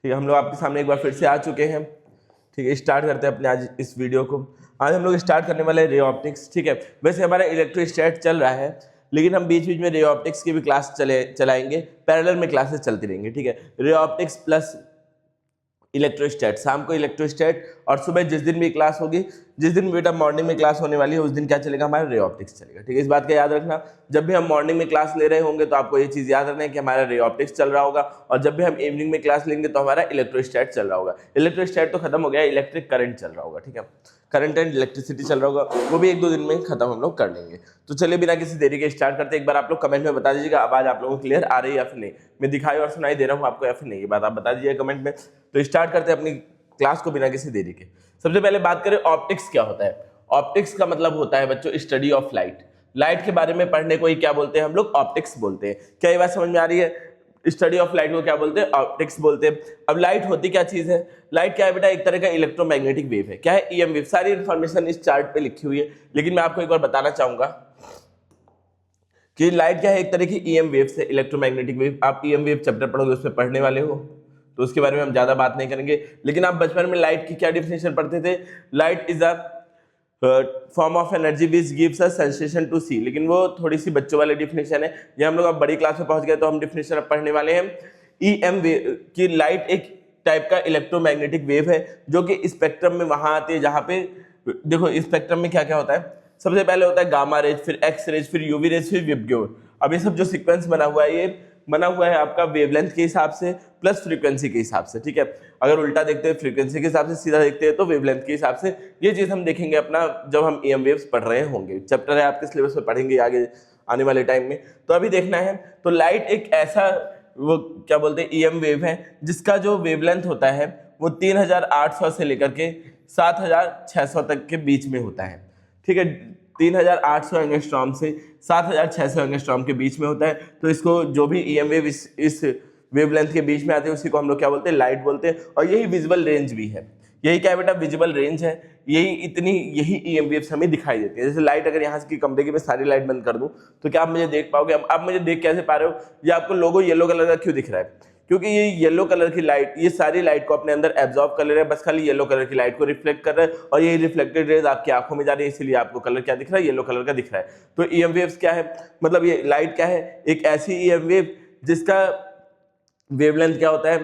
ठीक है, हम लोग आपके सामने एक बार फिर से आ चुके हैं। ठीक है, स्टार्ट करते हैं अपने आज इस वीडियो को। आज हम लोग स्टार्ट करने वाले हैं रे ऑप्टिक्स। ठीक है, वैसे हमारा इलेक्ट्रोस्टैट चल रहा है, लेकिन हम बीच बीच में रे ऑप्टिक्स की भी क्लास चलाएंगे, पैरेलल में क्लासेस चलती रहेंगी। ठीक है, रे ऑप्टिक्स प्लस इलेक्ट्रोस्टैट, शाम को इलेक्ट्रोस्टैट और सुबह जिस दिन भी क्लास होगी, जिस दिन बेटा मॉर्निंग में क्लास होने वाली है, उस दिन क्या चलेगा, हमारा रे ऑप्टिक्स चलेगा। ठीक है, इस बात का याद रखना। जब भी हम मॉर्निंग में क्लास ले रहे होंगे तो आपको ये चीज़ याद रखना है कि हमारा रे ऑप्टिक्स चल रहा होगा, और जब भी हम इवनिंग में क्लास लेंगे तो हमारा इलेक्ट्रोस्टैट चल रहा होगा। इलेक्ट्रोस्टैट तो खत्म हो गया, इलेक्ट्रिक करंट चल रहा होगा। ठीक है, करंट एंड इलेक्ट्रिसिटी चल रहा होगा, वो भी 1-2 दिन में खत्म हम लोग कर लेंगे। तो चलिए बिना किसी देरी के स्टार्ट करते हैं। एक बार आप लोग कमेंट में बता दीजिएगा आवाज आप लोगों को क्लियर आ रही है या फिर नहीं, मैं दिखाई और सुनाई दे रहा हूँ आपको या फिर नहीं, ये बात आप बता दीजिए कमेंट में। तो स्टार्ट करते हैं अपनी क्लास को बिना किसी देरी के। सबसे पहले बात करें ऑप्टिक्स क्या होता है। ऑप्टिक्स का मतलब होता है बच्चों स्टडी ऑफ लाइट। लाइट के बारे में पढ़ने को ही क्या बोलते हैं हम लोग, ऑप्टिक्स बोलते हैं। क्या ये बात समझ में आ रही है? स्टडी ऑफ लाइट को क्या बोलते हैं, ऑप्टिक्स बोलते हैं। अब लाइट होती क्या चीज है? लाइट क्या है बेटा, एक तरह का इलेक्ट्रोमैग्नेटिक वेव है। क्या है? EM wave. सारी इंफॉर्मेशन इस चार्ट पे लिखी हुई है, लेकिन मैं आपको एक बार बताना चाहूंगा कि लाइट क्या है, एक तरह की ईएम वेव से, इलेक्ट्रोमैग्नेटिक वेव। आप ईएम वेव चैप्टर पढ़ोगे, उसमें पढ़ने वाले हो, तो उसके बारे में हम ज्यादा बात नहीं करेंगे। लेकिन आप बचपन में लाइट की क्या डेफिनेशन पढ़ते थे? Light is a form of energy which gives a sensation to see. लेकिन वो थोड़ी सी बच्चों वाली डेफिनेशन है। ये हम लोग अब बड़ी क्लास में पहुंच गए तो हम डेफिनेशन अब पढ़ने वाले हैं। ईएम वेव की, लाइट एक टाइप का इलेक्ट्रोमैग्नेटिक वेव है जो कि स्पेक्ट्रम में वहां आती है जहां पे, देखो स्पेक्ट्रम में क्या क्या होता है, सबसे पहले होता है गामा रेज, फिर एक्स रेज, फिर यूवी रेज, फिर विबग्योर। अब ये सब जो सीक्वेंस बना हुआ है, ये बना हुआ है आपका वेवलेंथ के हिसाब से प्लस फ्रीक्वेंसी के हिसाब से। ठीक है, अगर उल्टा देखते हैं फ्रीक्वेंसी के हिसाब से, सीधा देखते हैं तो वेवलेंथ के हिसाब से। ये चीज हम देखेंगे अपना जब हम ईएम वेव्स पढ़ रहे होंगे, चैप्टर है आपके सिलेबस में, पढ़ेंगे आगे आने वाले टाइम में। तो अभी देखना है, तो लाइट एक ऐसा, वो क्या बोलते हैं, ईएम वेव है जिसका जो वेवलेंथ होता है वो 3800 से लेकर के 7600 तक के बीच में होता है। ठीक है, 3800 एंगस्ट्रॉम से 7600 एंगस्ट्रॉम के बीच में होता है। तो इसको जो भी ईएम वेव इस वेवलेंथ के बीच में आते हैं उसी को हम लोग क्या बोलते हैं, लाइट बोलते हैं। और यही विजुअल रेंज भी है। यही क्या है बेटा, विजुअल रेंज है। यही ईएम वेव्स हमें दिखाई देती है। जैसे लाइट, अगर यहाँ की कमरे की मैं सारी लाइट बंद कर दूं तो क्या आप मुझे देख पाओगे? आप मुझे देख कैसे पा रहे हो? ये आपको लोगो येलो कलर का क्यों दिख रहा है? क्योंकि ये येलो कलर की लाइट, ये सारी लाइट को अपने अंदर एब्जॉर्ब कर ले रहा है, बस खाली येलो कलर की लाइट को रिफ्लेक्ट कर रहा है, और ये रिफ्लेक्टेड रेज आपकी आंखों में जा रही है, इसीलिए आपको कलर क्या दिख रहा है, येलो कलर का दिख रहा है। तो ईएम वेव्स क्या है, मतलब ये लाइट क्या है, एक ऐसी ईएम वेव जिसका वेवलेंथ क्या होता है,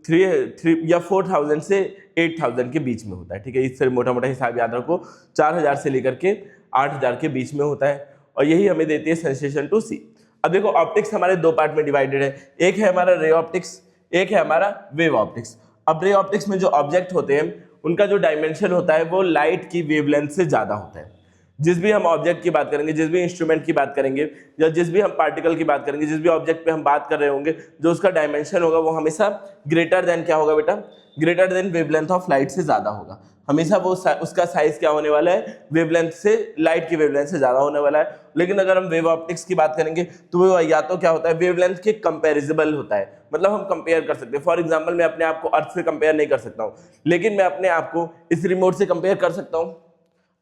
3 या 4000 से 8000 के बीच में होता है। ठीक है, इससे मोटा मोटा हिसाब याद रखो, 4000 से लेकर के 8000 के बीच में होता है, और यही हमें देती है सेंसेशन टू सी। अब देखो ऑप्टिक्स हमारे दो पार्ट में डिवाइडेड है, एक है हमारा रे ऑप्टिक्स, एक है हमारा वेव ऑप्टिक्स। अब रे ऑप्टिक्स में जो ऑब्जेक्ट होते हैं उनका जो डायमेंशन होता है वो लाइट की वेवलेंथ से ज्यादा होता है। जिस भी हम ऑब्जेक्ट की बात करेंगे, जिस भी इंस्ट्रूमेंट की बात करेंगे, या जिस भी हम पार्टिकल की बात करेंगे, जिस भी ऑब्जेक्ट पे हम बात कर रहे होंगे, जो उसका डायमेंशन होगा वो हमेशा ग्रेटर देन क्या होगा बेटा, greater than wavelength of light से ज्यादा होगा। हमेशा वो उसका साइज क्या होने वाला है, वेवलेंथ से, लाइट की वेवलेंथ से ज्यादा होने वाला है। लेकिन अगर हम वेव ऑप्टिक्स की बात करेंगे तो वो या तो क्या होता है, वेवलेंथ के कंपेरिजेबल होता है, मतलब हम कंपेयर कर सकते हैं। फॉर एग्जांपल, मैं अपने आप को अर्थ से कंपेयर नहीं कर सकता हूं, लेकिन मैं अपने आप को इस रिमोट से कंपेयर कर सकता हूं,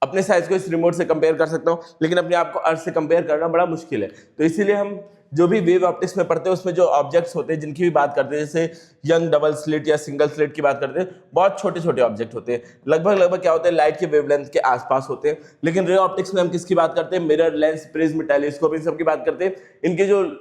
अपने साइज को इस रिमोट से कंपेयर कर सकता हूं, लेकिन अपने आप को अर्थ से कंपेयर करना बड़ा मुश्किल है। तो इसीलिए हम जो भी वेव ऑप्टिक्स में पढ़ते हैं उसमें जो ऑब्जेक्ट्स होते हैं जिनकी भी बात करते हैं, जैसे यंग डबल स्लिट या सिंगल स्लिट की बात करते हैं, बहुत छोटे छोटे ऑब्जेक्ट होते हैं, लगभग क्या होते हैं, लाइट के वेवलेंथ के आसपास होते हैं। लेकिन रे ऑप्टिक्स में हम किसकी बात करते हैं, मिरर, लेंस, प्रिज्म, टेलीस्कोप, इन सब की बात करते हैं।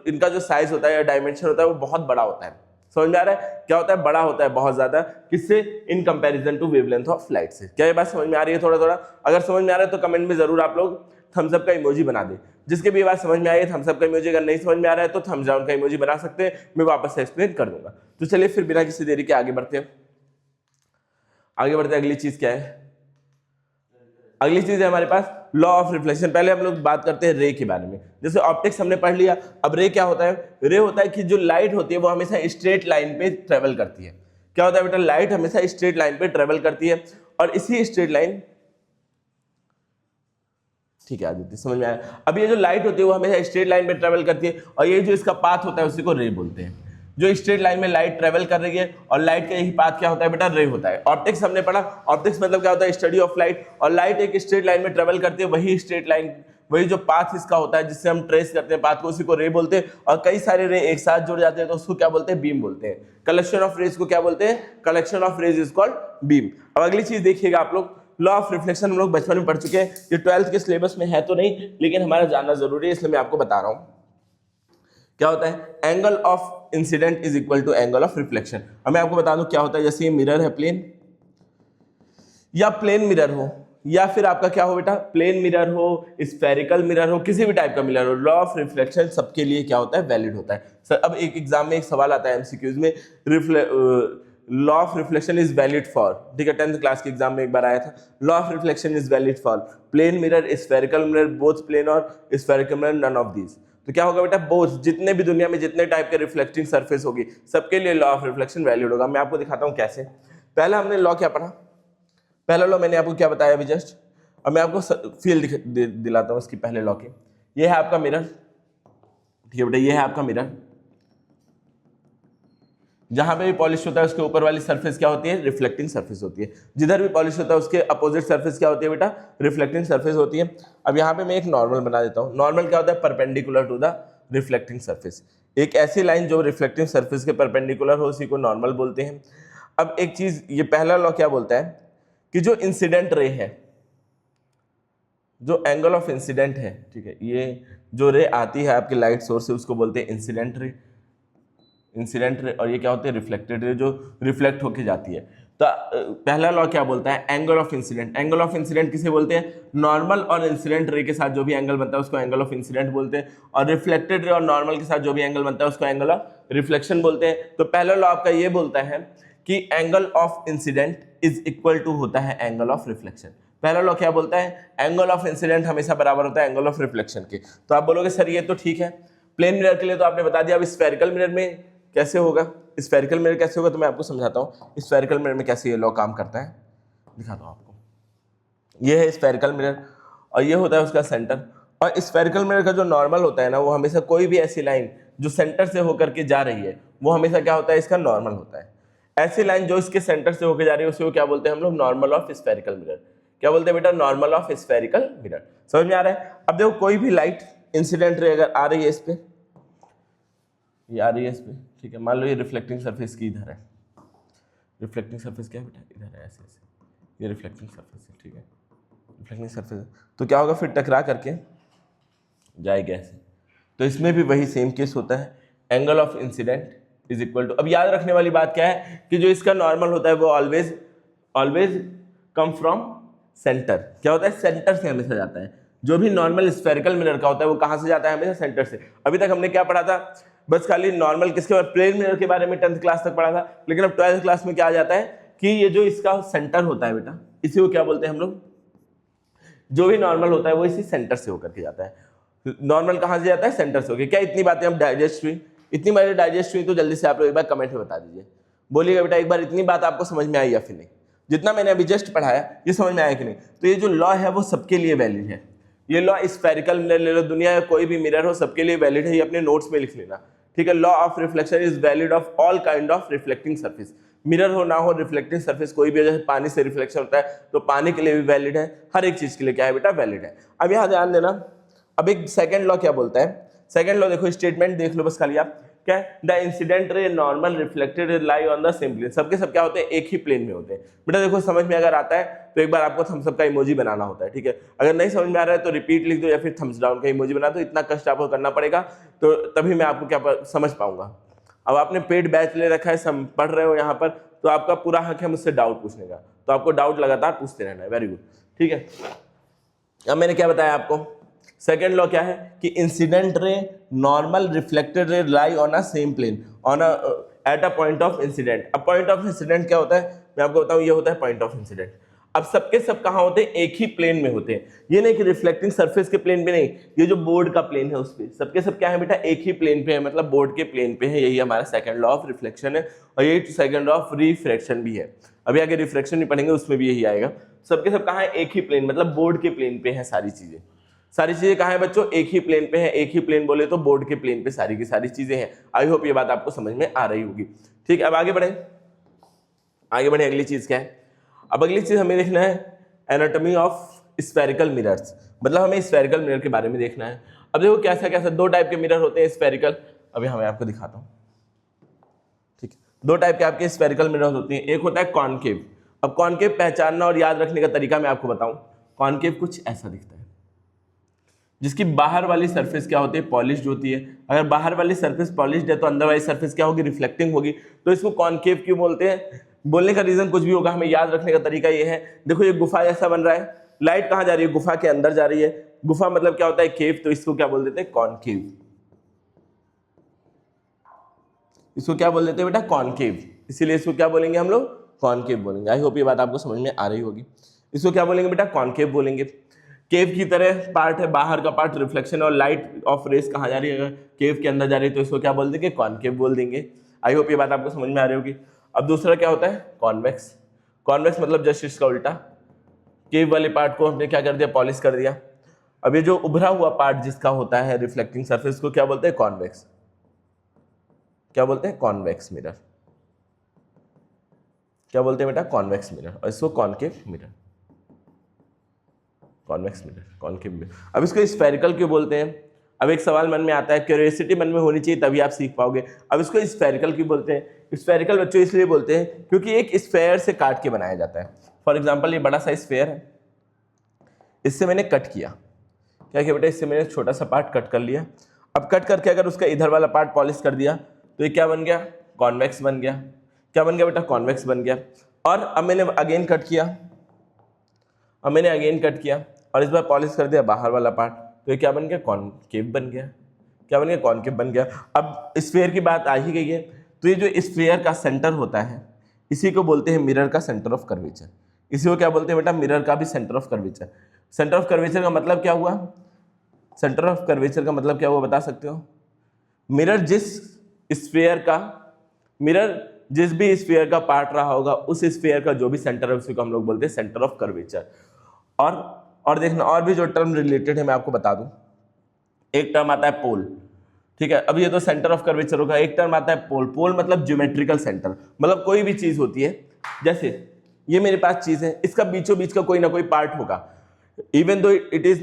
इनका जो साइज होता है या डायमेंशन होता है वो बहुत बड़ा होता है। समझ में आ रहा है? क्या होता है, बड़ा होता है बहुत ज्यादा, किससे, in comparison to wavelength of light से। क्या ये बात समझ में आ रही है? थोड़ा थोड़ा अगर समझ में आ रहा है तो कमेंट में जरूर आप लोग थम्स अप का इमोजी बना दे। जिसके भी बात समझ में आई है थम्स अप का इमोजी, अगर नहीं समझ में आ रहा है तो थम्स डाउन का इमोजी बना सकते हैं, मैं वापस से एक्सप्लेन कर दूंगा। तो चलिए फिर बिना किसी देरी के आगे बढ़ते हैं। अगली चीज क्या है? अगली चीज है हमारे पास लॉ ऑफ रिफ्लेक्शन। पहले हम लोग बात करते हैं रे के बारे में। जैसे ऑप्टिक्स हमने पढ़ लिया, अब रे क्या होता है? रे होता है कि जो लाइट होती है वो हमेशा स्ट्रेट लाइन पे ट्रेवल करती है। क्या होता है बेटा? लाइट हमेशा स्ट्रेट लाइन पे ट्रेवल करती है, और इसी स्ट्रेट लाइन, ठीक है आदित्य समझ में आया। अब ये जो लाइट होती है वो हमेशा स्ट्रेट लाइन पे ट्रेवल करती है, और ये जो इसका पाथ होता है उसी को रे बोलते हैं। जो स्ट्रेट लाइन में लाइट ट्रेवल कर रही है, और लाइट का यही पाथ क्या होता है बेटा? रे होता है। ऑप्टिक्स हमने पढ़ा, ऑप्टिक्स मतलब क्या होता है? Study of light. और लाइट एक स्ट्रेट लाइन में ट्रेवल करती है, वही स्ट्रेट लाइन वही जो पाथ इसका होता है जिससे हम ट्रेस करते हैं पाथ को, उसी को रे बोलते हैं। और कई सारे रे एक साथ जुड़ जाते हैं तो उसको क्या बोलते हैं, बीम बोलते हैं। कलेक्शन ऑफ रेज को क्या बोलते हैं, collection of rays is called beam. अब अगली चीज देखिएगा आप लोग, लॉ ऑफ रिफ्लेक्शन हम लोग बचपन में पढ़ चुके हैं, ये 12th के सिलेबस में है तो नहीं, लेकिन हमारा जानना जरूरी है, इसलिए मैं आपको बता रहा हूं। क्या होता है, angle of incidence is equal to angle of reflection. अब मैं आपको बता दूं क्या होता है, जैसे ये मिरर है प्लेन, या प्लेन मिरर हो, या फिर आपका क्या हो बेटा, प्लेन मिरर हो, स्फेरिकल मिरर हो, किसी भी टाइप का मिरर हो, लॉ ऑफ रिफ्लेक्शन सबके लिए क्या होता है, वैलिड होता है। सर अब एक एग्जाम में एक सवाल आता है एमसीक्यूज में, law of reflection is valid for, ठीक है, 10th क्लास के एग्जाम में एक बार आया था, law of reflection is valid for plane mirror, spherical mirror, both plane और spherical mirror, none of these. तो क्या होगा बेटा, बोथ, जितने भी दुनिया में जितने टाइप के रिफ्लेक्टिंग सरफेस होगी सबके लिए लॉ ऑफ रिफ्लेक्शन वैलिड होगा। मैं आपको दिखाता हूं कैसे। पहला हमने लॉ क्या पढ़ा, पहला लॉ मैंने आपको क्या बताया अभी जस्ट, अब मैं आपको फील दिलाता हूं इसकी पहले लॉ की। ये है आपका मिरर, ठीक है बेटा, ये है आपका मिरर, जहां पे भी पॉलिश होता है उसके ऊपर वाली सरफेस क्या होती है, रिफ्लेक्टिंग सरफेस होती है। जिधर भी पॉलिश होता है उसके अपोजिट सरफेस क्या होती है बेटा, रिफ्लेक्टिंग सरफेस होती है। अब यहाँ पे मैं एक नॉर्मल बना देता हूँ। नॉर्मल क्या होता है, perpendicular to the reflecting surface, एक ऐसी लाइन जो रिफ्लेक्टिंग सरफेस के परपेंडिकुलर हो उसी को नॉर्मल बोलते हैं। अब एक चीज, ये पहला लॉ क्या बोलता है कि जो इंसिडेंट रे है, जो एंगल ऑफ इंसिडेंट है, ठीक है, ये जो रे आती है आपके लाइट सोर्स से उसको बोलते हैं इंसिडेंट रे, इंसिडेंट रे, और ये क्या होते हैं, रिफ्लेक्टेड रे, जो रिफ्लेक्ट होके जाती है। तो पहला लॉ क्या बोलता है, angle of incident. Angle of incident किसे बोलते हैं, नॉर्मल और इंसिडेंट रे के साथ जो भी एंगल बनता है उसको एंगल ऑफ इंसिडेंट बोलते हैं, और रिफ्लेक्टेड रे और नॉर्मल के साथ जो भी एंगल बनता है उसको एंगल ऑफ रिफ्लेक्शन बोलते हैं। तो पहला लॉ आपका ये बोलता है कि angle of incidence is equal to होता है एंगल ऑफ रिफ्लेक्शन। पहला लॉ क्या बोलता है, एंगल ऑफ इंसिडेंट हमेशा बराबर होता है एंगल ऑफ रिफ्लेक्शन के। तो आप बोलोगे सर ये तो ठीक है, प्लेन मिरर के लिए तो आपने बता दिया, अब स्फेरिकल मिरर में कैसे होगा, स्फेरिकल मिरर कैसे होगा, तो मैं आपको समझाता हूँ स्फेरिकल मिरर में कैसे ये लॉ काम करता है, दिखाता हूँ आपको। ये है स्फेरिकल मिरर और ये होता है उसका सेंटर। और स्फेरिकल मिरर का जो नॉर्मल होता है ना, वो हमेशा कोई भी ऐसी लाइन जो सेंटर से होकर के जा रही है वो हमेशा क्या होता है, इसका नॉर्मल होता है। ऐसी लाइन जो इसके सेंटर से होकर जा रही है उसे क्या बोलते हैं हम लोग, नॉर्मल ऑफ स्फेरिकल मिरर। क्या बोलते हैं बेटा, नॉर्मल ऑफ स्फेरिकल मिरर। समझ में आ रहा है। अब देखो कोई भी लाइट इंसिडेंट रे अगर आ रही है इस पे, ये आ रही है इस पे, ठीक है, मान लो ये रिफ्लेक्टिंग सरफेस की इधर है, रिफ्लेक्टिंग सरफेस क्या है बेटा, इधर है, ऐसे ऐसे, ये रिफ्लेक्टिंग सरफेस है, ठीक है, रिफ्लेक्टिंग सरफेस है। तो क्या होगा, फिर टकरा करके जाएगा ऐसे। तो इसमें भी वही सेम केस होता है, angle of incidence is equal to, अब याद रखने वाली बात क्या है कि जो इसका नॉर्मल होता है वो ऑलवेज कम फ्रॉम सेंटर। क्या होता है, सेंटर से हमेशा जाता है। जो भी नॉर्मल स्फेरिकल मिरर का होता है वो कहां से जाता है, हमेशा सेंटर से। अभी तक हमने क्या पढ़ा था, बस खाली नॉर्मल किसके बाद, प्लेन मिरर के बारे में 10th क्लास तक पढ़ा था, लेकिन अब 12th क्लास में क्या आ जाता है कि ये जो इसका सेंटर होता है बेटा, इसी को क्या बोलते हैं हम लोग, जो भी नॉर्मल होता है वो इसी सेंटर से होकर के जाता है। नॉर्मल कहां से जाता है, सेंटर से होकर। क्या इतनी बातें हम डाइजेस्ट हुई, इतनी बातें डाइजेस्ट हुई तो जल्दी से आप लोग एक बार कमेंट में बता दीजिए, बोलिएगा बेटा एक बार इतनी बात आपको समझ में आई या फिर नहीं, जितना मैंने अभी जस्ट पढ़ाया ये समझ में आया कि नहीं। तो ये जो लॉ है वो सबके लिए वैलिड है। ये लॉ स्फेरिकल मिरर ले लो, दुनिया का कोई भी मिरर हो सबके लिए वैलिड है, ये अपने नोट्स में लिख लेना, ठीक है। Law of reflection is valid of all kind of reflecting surface, mirror हो ना हो, रिफ्लेक्टिंग सरफेस कोई भी, जैसे पानी से रिफ्लेक्शन होता है तो पानी के लिए भी वैलिड है, हर एक चीज के लिए क्या है बेटा, वैलिड है। अब यहाँ ध्यान देना, अब एक सेकंड लॉ क्या बोलता है, सेकंड लॉ देखो, स्टेटमेंट देख लो बस खाली आप, क्या है, the incident ray normal reflected lie on the same plane. सबके सब क्या होते हैं, एक ही प्लेन में होते हैं। बेटा देखो समझ में अगर आता है तो एक बार आपको थम्स अप का इमोजी बनाना होता है, ठीक है। अगर नहीं समझ में आ रहा है तो रिपीट लिख दो या फिर थम्स डाउन का इमोजी बना दो, इतना कष्ट आपको करना पड़ेगा तो तभी मैं आपको क्या समझ पाऊंगा। अब आपने पेड बैच ले रखा है, पढ़ रहे हो यहाँ पर, तो आपका पूरा हक है मुझसे डाउट पूछने का, तो आपको डाउट लगातार पूछते रहना है। वेरी गुड, ठीक है। अब मैंने क्या बताया आपको, सेकेंड लॉ क्या है कि incident ray normal reflected ray lie on a same plane on at a point of incidence. अब पॉइंट ऑफ इंसिडेंट क्या होता है, मैं आपको बताऊं, ये होता है पॉइंट ऑफ इंसिडेंट। अब सबके सब कहां होते हैं, एक ही प्लेन में होते हैं। ये नहीं कि रिफ्लेक्टिंग सरफेस के प्लेन पे नहीं, ये जो बोर्ड का प्लेन है उस पे सबके सब क्या है बेटा, एक ही प्लेन पे है, मतलब बोर्ड के प्लेन पे है। यही हमारा सेकंड लॉ ऑफ रिफ्लेक्शन है और यही सेकंड लॉ ऑफ रिफ्रैक्शन भी है। अभी आगे रिफ्रैक्शन भी पढ़ेंगे उसमें भी यही आएगा। सबके सब कहां है, एक ही प्लेन, मतलब बोर्ड के प्लेन पे है सारी चीजें। सारी चीजें कहां है बच्चों, एक ही प्लेन पे है। एक ही प्लेन बोले तो बोर्ड के प्लेन पे सारी की सारी चीजें हैं। आई होप ये बात आपको समझ में आ रही होगी, ठीक है। अब आगे बढ़े, आगे बढ़े, अगली चीज क्या है, अब अगली चीज हमें देखना है एनाटॉमी ऑफ स्फेरिकल मिरर्स, मतलब हमें स्फेरिकल मिरर के बारे में देखना है। अब देखो कैसा कैसा दो टाइप के मिरर होते हैं स्फेरिकल, अभी हमें आपको दिखाता हूँ। ठीक है, दो टाइप के आपके स्फेरिकल मिरर होते हैं, एक होता है कॉनकेव। अब कॉनकेव पहचानना और याद रखने का तरीका मैं आपको बताऊं, कॉनकेव कुछ ऐसा दिखता है, जिसकी बाहर वाली सरफेस क्या होती है, पॉलिश्ड होती है। अगर बाहर वाली सरफेस पॉलिश्ड है तो अंदर वाली सरफेस क्या होगी, रिफ्लेक्टिंग होगी। तो इसको कॉनकेव क्यों बोलते हैं? बोलने का रीजन कुछ भी होगा, हमें याद रखने का तरीका ये है। देखो ये गुफा जैसा बन रहा है, लाइट कहां जा रही है, गुफा के अंदर जा रही है। गुफा मतलब क्या होता है, केव, तो इसको क्या बोल देते हैं, कॉनकेव। इसको क्या बोल देते हैं बेटा, कॉनकेव। इसीलिए इसको क्या बोलेंगे हम लोग, कॉनकेव बोलेंगे। आई होप ये बात आपको समझ में आ रही होगी। इसको क्या बोलेंगे बेटा, कॉनकेव बोलेंगे। केव की तरह पार्ट है, बाहर का पार्ट रिफ्लेक्शन और लाइट ऑफ रेस कहाँ जा रही है, केव के अंदर जा रही है, तो इसको क्या बोल देंगे, कॉनकेव बोल देंगे। आई होप ये बात आपको समझ में आ रही होगी। अब दूसरा क्या होता है, कॉन्वेक्स। कॉन्वेक्स मतलब जस्ट इसका उल्टा, केव वाले पार्ट को हमने क्या कर दिया, पॉलिश कर दिया। अब ये जो उभरा हुआ पार्ट जिसका होता है रिफ्लेक्टिंग सरफेस को क्या बोलते हैं, कॉन्वेक्स। क्या बोलते हैं, कॉन्वेक्स मिरर। क्या बोलते हैं बेटा, कॉन्वेक्स मिरर। और इसको concave mirror, convex mirror, concave mirror. अब इसको स्फेरिकल क्यों बोलते हैं? अब एक सवाल मन में आता है, क्यूरियोसिटी मन में होनी चाहिए तभी आप सीख पाओगे। अब इसको स्फेरिकल क्यों बोलते हैं? स्फेरिकल बच्चों इसलिए बोलते हैं क्योंकि एक स्फेयर से काट के बनाया जाता है। फॉर एग्जाम्पल ये बड़ा सा स्फेयर है, इससे मैंने कट किया, क्या किया बेटा, इससे मैंने छोटा सा पार्ट कट कर लिया। अब कट करके अगर उसका इधर वाला पार्ट पॉलिश कर दिया तो ये क्या बन गया, कॉन्वेक्स बन गया। क्या बन गया बेटा, कॉन्वेक्स बन गया। और अब मैंने अगेन कट किया, अब मैंने अगेन कट किया और इस बार पॉलिश कर दिया बाहर वाला पार्ट, तो ये क्या बन गया, कॉनकेव बन गया। क्या बन गया, कॉनकेव बन गया। अब स्फीयर की बात आ ही गई है, तो ये जो स्फीयर का सेंटर होता है इसी को बोलते हैं मिरर का सेंटर ऑफ कर्वेचर। इसी को क्या बोलते हैं बेटा, मिरर का भी centre of curvature. Centre of curvature का मतलब क्या हुआ, सेंटर ऑफ कर्वेचर का मतलब क्या हुआ बता सकते हो? मिरर जिस भी स्फीयर का पार्ट रहा होगा उस स्फीयर का जो भी सेंटर है उसी को हम लोग बोलते हैं सेंटर ऑफ कर्वेचर। और देखना, और भी जो टर्म रिलेटेड है मैं आपको बता दूं। एक टर्म आता है पोल, ठीक है। अब ये तो सेंटर ऑफ कर्वेचर होगा। एक टर्म आता है पोल। पोल मतलब ज्योमेट्रिकल सेंटर, मतलब कोई भी चीज होती है, जैसे ये मेरे पास चीज है, इसका बीचों बीच का कोई ना कोई पार्ट होगा। Even though it is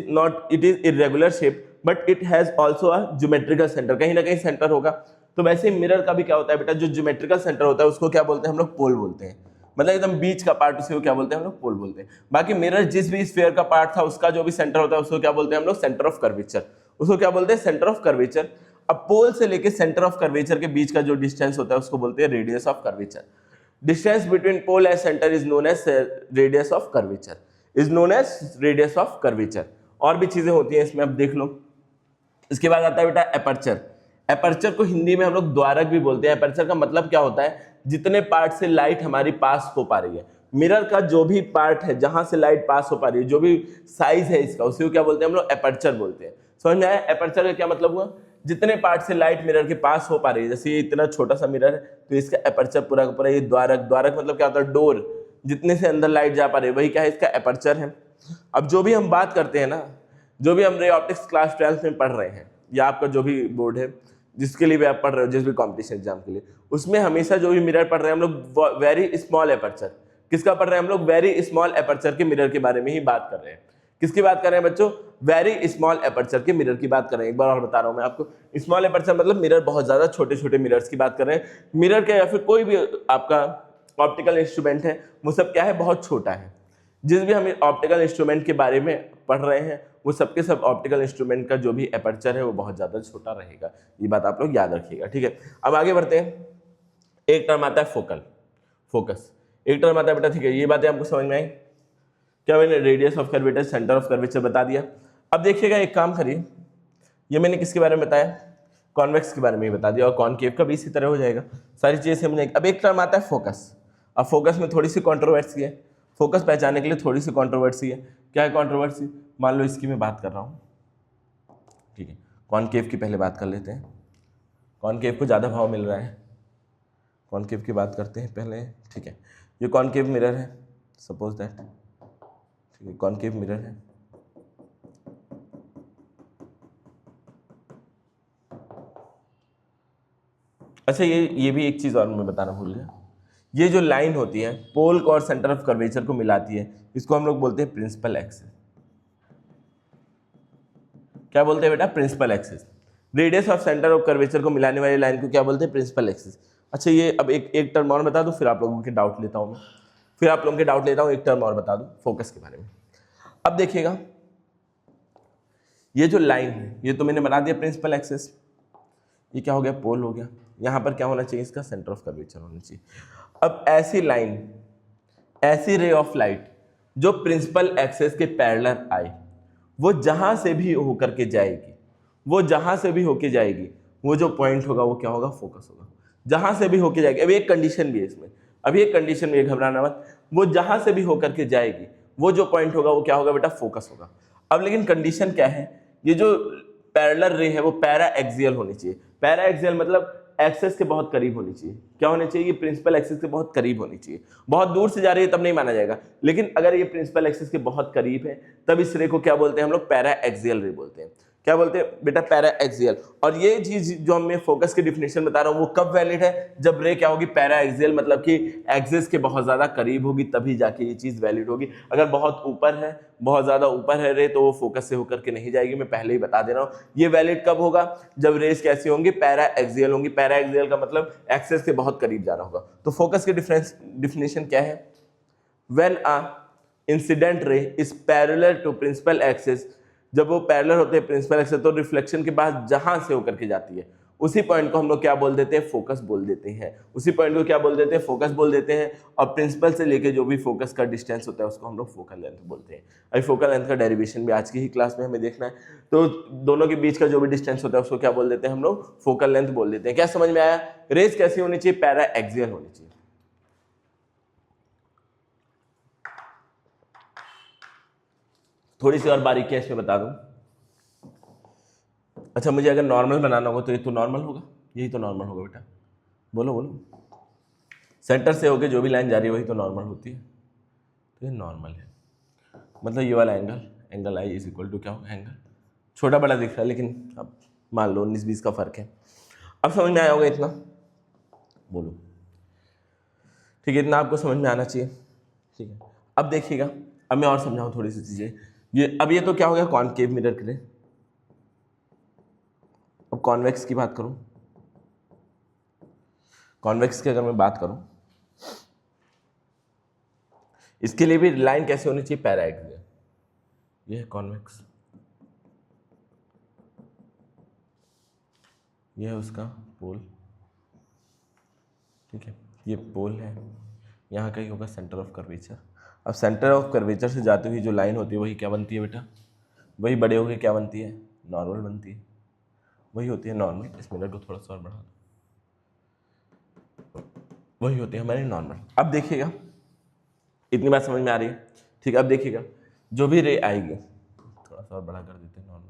irregular shape but it has also a geometrical centre, कहीं ना कहीं सेंटर होगा। तो वैसे मिरर का भी क्या होता है बेटा, जो ज्योमेट्रिकल सेंटर होता है उसको क्या बोलते हैं हम लोग, पोल बोलते हैं। मतलब एकदम बीच का पार्ट उसी को क्या बोलते हैं हम लोग, पोल बोलते हैं। बाकी मिरर जिस भी स्फीयर का पार्ट था उसका जो भी सेंटर होता है उसको क्या बोलते हैं हम लोग, सेंटर ऑफ कर्वेचर। उसको क्या बोलते हैं, सेंटर ऑफ कर्वेचर। अब पोल से लेके सेंटर ऑफ कर्वेचर के बीच का जो डिस्टेंस होता है उसको बोलते हैं radius of curvature. Distance between pole and centre is known as radius of curvature, is known as radius of curvature. और भी चीजें होती हैं इसमें, अब देख लो। इसके बाद आता है बेटा एपर्चर। एपर्चर को हिंदी में हम लोग द्वारक भी बोलते हैं। एपर्चर का मतलब क्या होता है, जितने पार्ट से लाइट हमारी पास हो पा रही है, मिरर का जो भी पार्ट है जहां से लाइट पास हो पा रही है, जो भी साइज है इसका, उसी को क्या बोलते हैं हम लोग, एपर्चर बोलते हैं। समझ में आया? एपर्चर का क्या मतलब हुआ, जितने पार्ट से लाइट मिरर के पास हो पा रही है। जैसे ये इतना छोटा सा मिरर है तो इसका एपर्चर पूरा का पूरा ये द्वारक। द्वारक मतलब क्या होता है, डोर, जितने से अंदर लाइट जा पा रही है वही क्या है, इसका एपर्चर है। अब जो भी हम बात करते हैं ना, जो भी हम रे ऑप्टिक्स क्लास 12 में पढ़ रहे हैं, या आपका जो भी बोर्ड है जिसके लिए भी आप पढ़ रहे हो, जिस भी कॉम्पिटिशन एग्जाम के लिए, उसमें हमेशा जो भी मिरर पढ़ रहे हैं हम लोग, वेरी स्मॉल एपर्चर। किसका पढ़ रहे हैं हम लोग, वेरी स्मॉल एपर्चर के मिरर के बारे में ही बात कर रहे हैं। किसकी बात कर रहे हैं बच्चों, वेरी स्मॉल एपर्चर के मिरर की बात कर रहे हैं। एक बार और बता रहा हूं मैं आपको, स्मॉल एपर्चर मतलब मिरर बहुत ज्यादा छोटे छोटे मिरर्स की बात कर रहे हैं। मिरर के या फिर कोई भी आपका ऑप्टिकल इंस्ट्रूमेंट है वो सब क्या है, बहुत छोटा है। जिस भी हम ऑप्टिकल इंस्ट्रूमेंट के बारे में पढ़ रहे हैं वो सबके सब ऑप्टिकल इंस्ट्रूमेंट का जो भी एपर्चर है वो बहुत ज्यादा छोटा रहेगा। ये बात आप लोग याद रखिएगा, ठीक है। अब आगे बढ़ते हैं। एक टर्म आता है फोकल, फोकस। एक टर्म आता है बेटा, ठीक है। ये बातें आपको समझ में आई? क्या मैंने radius of curvature, centre of curvature बता दिया। अब देखिएगा, एक काम करिए, ये मैंने किसके बारे में बताया, कॉन्वेक्स के बारे में ही बता दिया, और कॉनकेव का भी इसी तरह हो जाएगा। सारी चीजें समझ। अब एक टर्म आता है फोकस। अब फोकस में थोड़ी सी कॉन्ट्रोवर्सी है, फोकस पहचानने के लिए थोड़ी सी कॉन्ट्रोवर्सी है। क्या है कॉन्ट्रोवर्सी? मान लो इसकी मैं बात कर रहा हूँ, ठीक है। कॉनकेव की पहले बात कर लेते हैं। कॉनकेव को ज़्यादा भाव मिल रहा है, कॉनकेव की बात करते हैं पहले, ठीक है। ये कॉनकेव मिरर है, सपोज दैट, ठीक है, कॉनकेव मिरर है। अच्छा, ये भी एक चीज़ और मैं बताना भूल गया। ये जो लाइन होती है पोल को और सेंटर ऑफ कर्वेचर को मिलाती है, इसको हम लोग बोलते हैं प्रिंसिपल एक्सिस। क्या बोलते हैं बेटा? Principal axis. Radius of centre of curvature को मिलाने वाली लाइन को क्या बोलते हैं? Principal axis. अच्छा ये अब एक टर्म और बता दूं, फिर आप लोगों के डाउट लेता हूं मैं, एक टर्म और बता दूं फोकस के बारे में। अब देखिएगा, ये जो लाइन है ये तो मैंने बना दिया प्रिंसिपल एक्सिस, ये क्या हो गया? पोल हो गया। यहां पर क्या होना चाहिए? इसका सेंटर ऑफ कर्वेचर होना चाहिए। अब ऐसी लाइन, ऐसी रे ऑफ लाइट जो प्रिंसिपल एक्सिस के पैरेलल आए, वो जहां से भी होकर के जाएगी, वो जो पॉइंट होगा वो क्या होगा? फोकस होगा। जहां से भी होके जाएगी। अभी एक कंडीशन भी है इसमें, घबराना मत। वो जहां से भी होकर के जाएगी, वो जो पॉइंट होगा वो क्या होगा बेटा? फोकस होगा। अब लेकिन कंडीशन क्या है? ये जो पैरेलल रे है वो पैरा एक्सियल होनी चाहिए। पैरा एक्सियल मतलब एक्सिस के बहुत करीब होनी चाहिए। क्या होनी चाहिए? ये प्रिंसिपल एक्सिस के बहुत करीब होनी चाहिए। बहुत दूर से जा रही है तब नहीं माना जाएगा, लेकिन अगर ये प्रिंसिपल एक्सिस के बहुत करीब है तब इस रे को क्या बोलते हैं हम लोग? पैरा एक्सियल रे बोलते हैं। क्या बोलते हैं बेटा? Para axial. और ये चीज जो मैं फोकस की डिफिनेशन बता रहा हूं वो कब वैलिड है? जब रे क्या होगी? पैरा एक्सियल, मतलब कि एक्सिस के बहुत ज्यादा करीब होगी, तभी जाके ये चीज वैलिड होगी। अगर बहुत ऊपर है, बहुत ज्यादा ऊपर है रे, तो वो फोकस से होकर के नहीं जाएगी। मैं पहले ही बता दे रहा हूं। ये वैलिड कब होगा? जब रेस कैसी होंगी? पैरा एक्सियल होंगी। पैरा एक्सियल का मतलब एक्सिस के बहुत करीब जा रहा होगा। तो फोकस की डिफिनेशन क्या है? When a incident ray is parallel to principal axis, जब वो पैरेलल होते हैं प्रिंसिपल एक्सिस, तो रिफ्लेक्शन के बाद जहां से होकर के जाती है उसी पॉइंट को हम लोग क्या बोल देते हैं? फोकस बोल देते हैं। उसी पॉइंट को क्या बोल देते हैं? फोकस बोल देते हैं। और प्रिंसिपल से लेके जो भी फोकस का डिस्टेंस होता है उसको हम लोग फोकल लेंथ बोलते हैं। अभी फोकल लेंथ का डेरिवेशन भी आज की ही क्लास में हमें देखना है। तो दोनों के बीच का जो भी डिस्टेंस होता है उसको क्या बोल देते हैं हम लोग? फोकल लेंथ बोल देते हैं। क्या समझ में आया? रेस कैसी होनी चाहिए? पैरा एक्सियल होनी चाहिए। थोड़ी सी और बारीकी इसमें बता दूं। अच्छा, मुझे अगर नॉर्मल बनाना होगा तो ये तो नॉर्मल होगा, यही तो नॉर्मल होगा बेटा। बोलो बोलो। सेंटर से होके जो भी लाइन जा रही है वही तो नॉर्मल होती है। तो ये नॉर्मल है, मतलब ये वाला angle I is equal to क्या होगा? एंगल छोटा बड़ा दिख रहा है, लेकिन अब मान लो 19-20 का फर्क है। अब समझ में आया होगा इतना? बोलो। ठीक है, इतना आपको समझ में आना चाहिए। ठीक है, अब देखिएगा, अब मैं और समझाऊं थोड़ी सी चीजें। ये तो क्या हो गया? कॉनकेव मिरर के लिए। अब कॉन्वेक्स की बात करूं, कॉन्वेक्स की अगर मैं बात करूं, इसके लिए भी लाइन कैसे होनी चाहिए? Para axial. ये है कॉन्वेक्स, ये है उसका पोल। ठीक है, ये पोल है, यहाँ कहीं होगा सेंटर ऑफ कर्वेचर। अब सेंटर ऑफ कर्वेचर से जाती हुई जो लाइन होती है वही क्या बनती है बेटा? वही बड़े होके क्या बनती है? नॉर्मल बनती है। वही होती है नॉर्मल। इस मिनट को थोड़ा सा और बढ़ा दो। वही होती है हमारी नॉर्मल। अब देखिएगा, इतनी बात समझ में आ रही है? ठीक है, अब देखिएगा, जो भी रे आएगी, थोड़ा सा और बड़ा कर देते हैं नॉर्मल।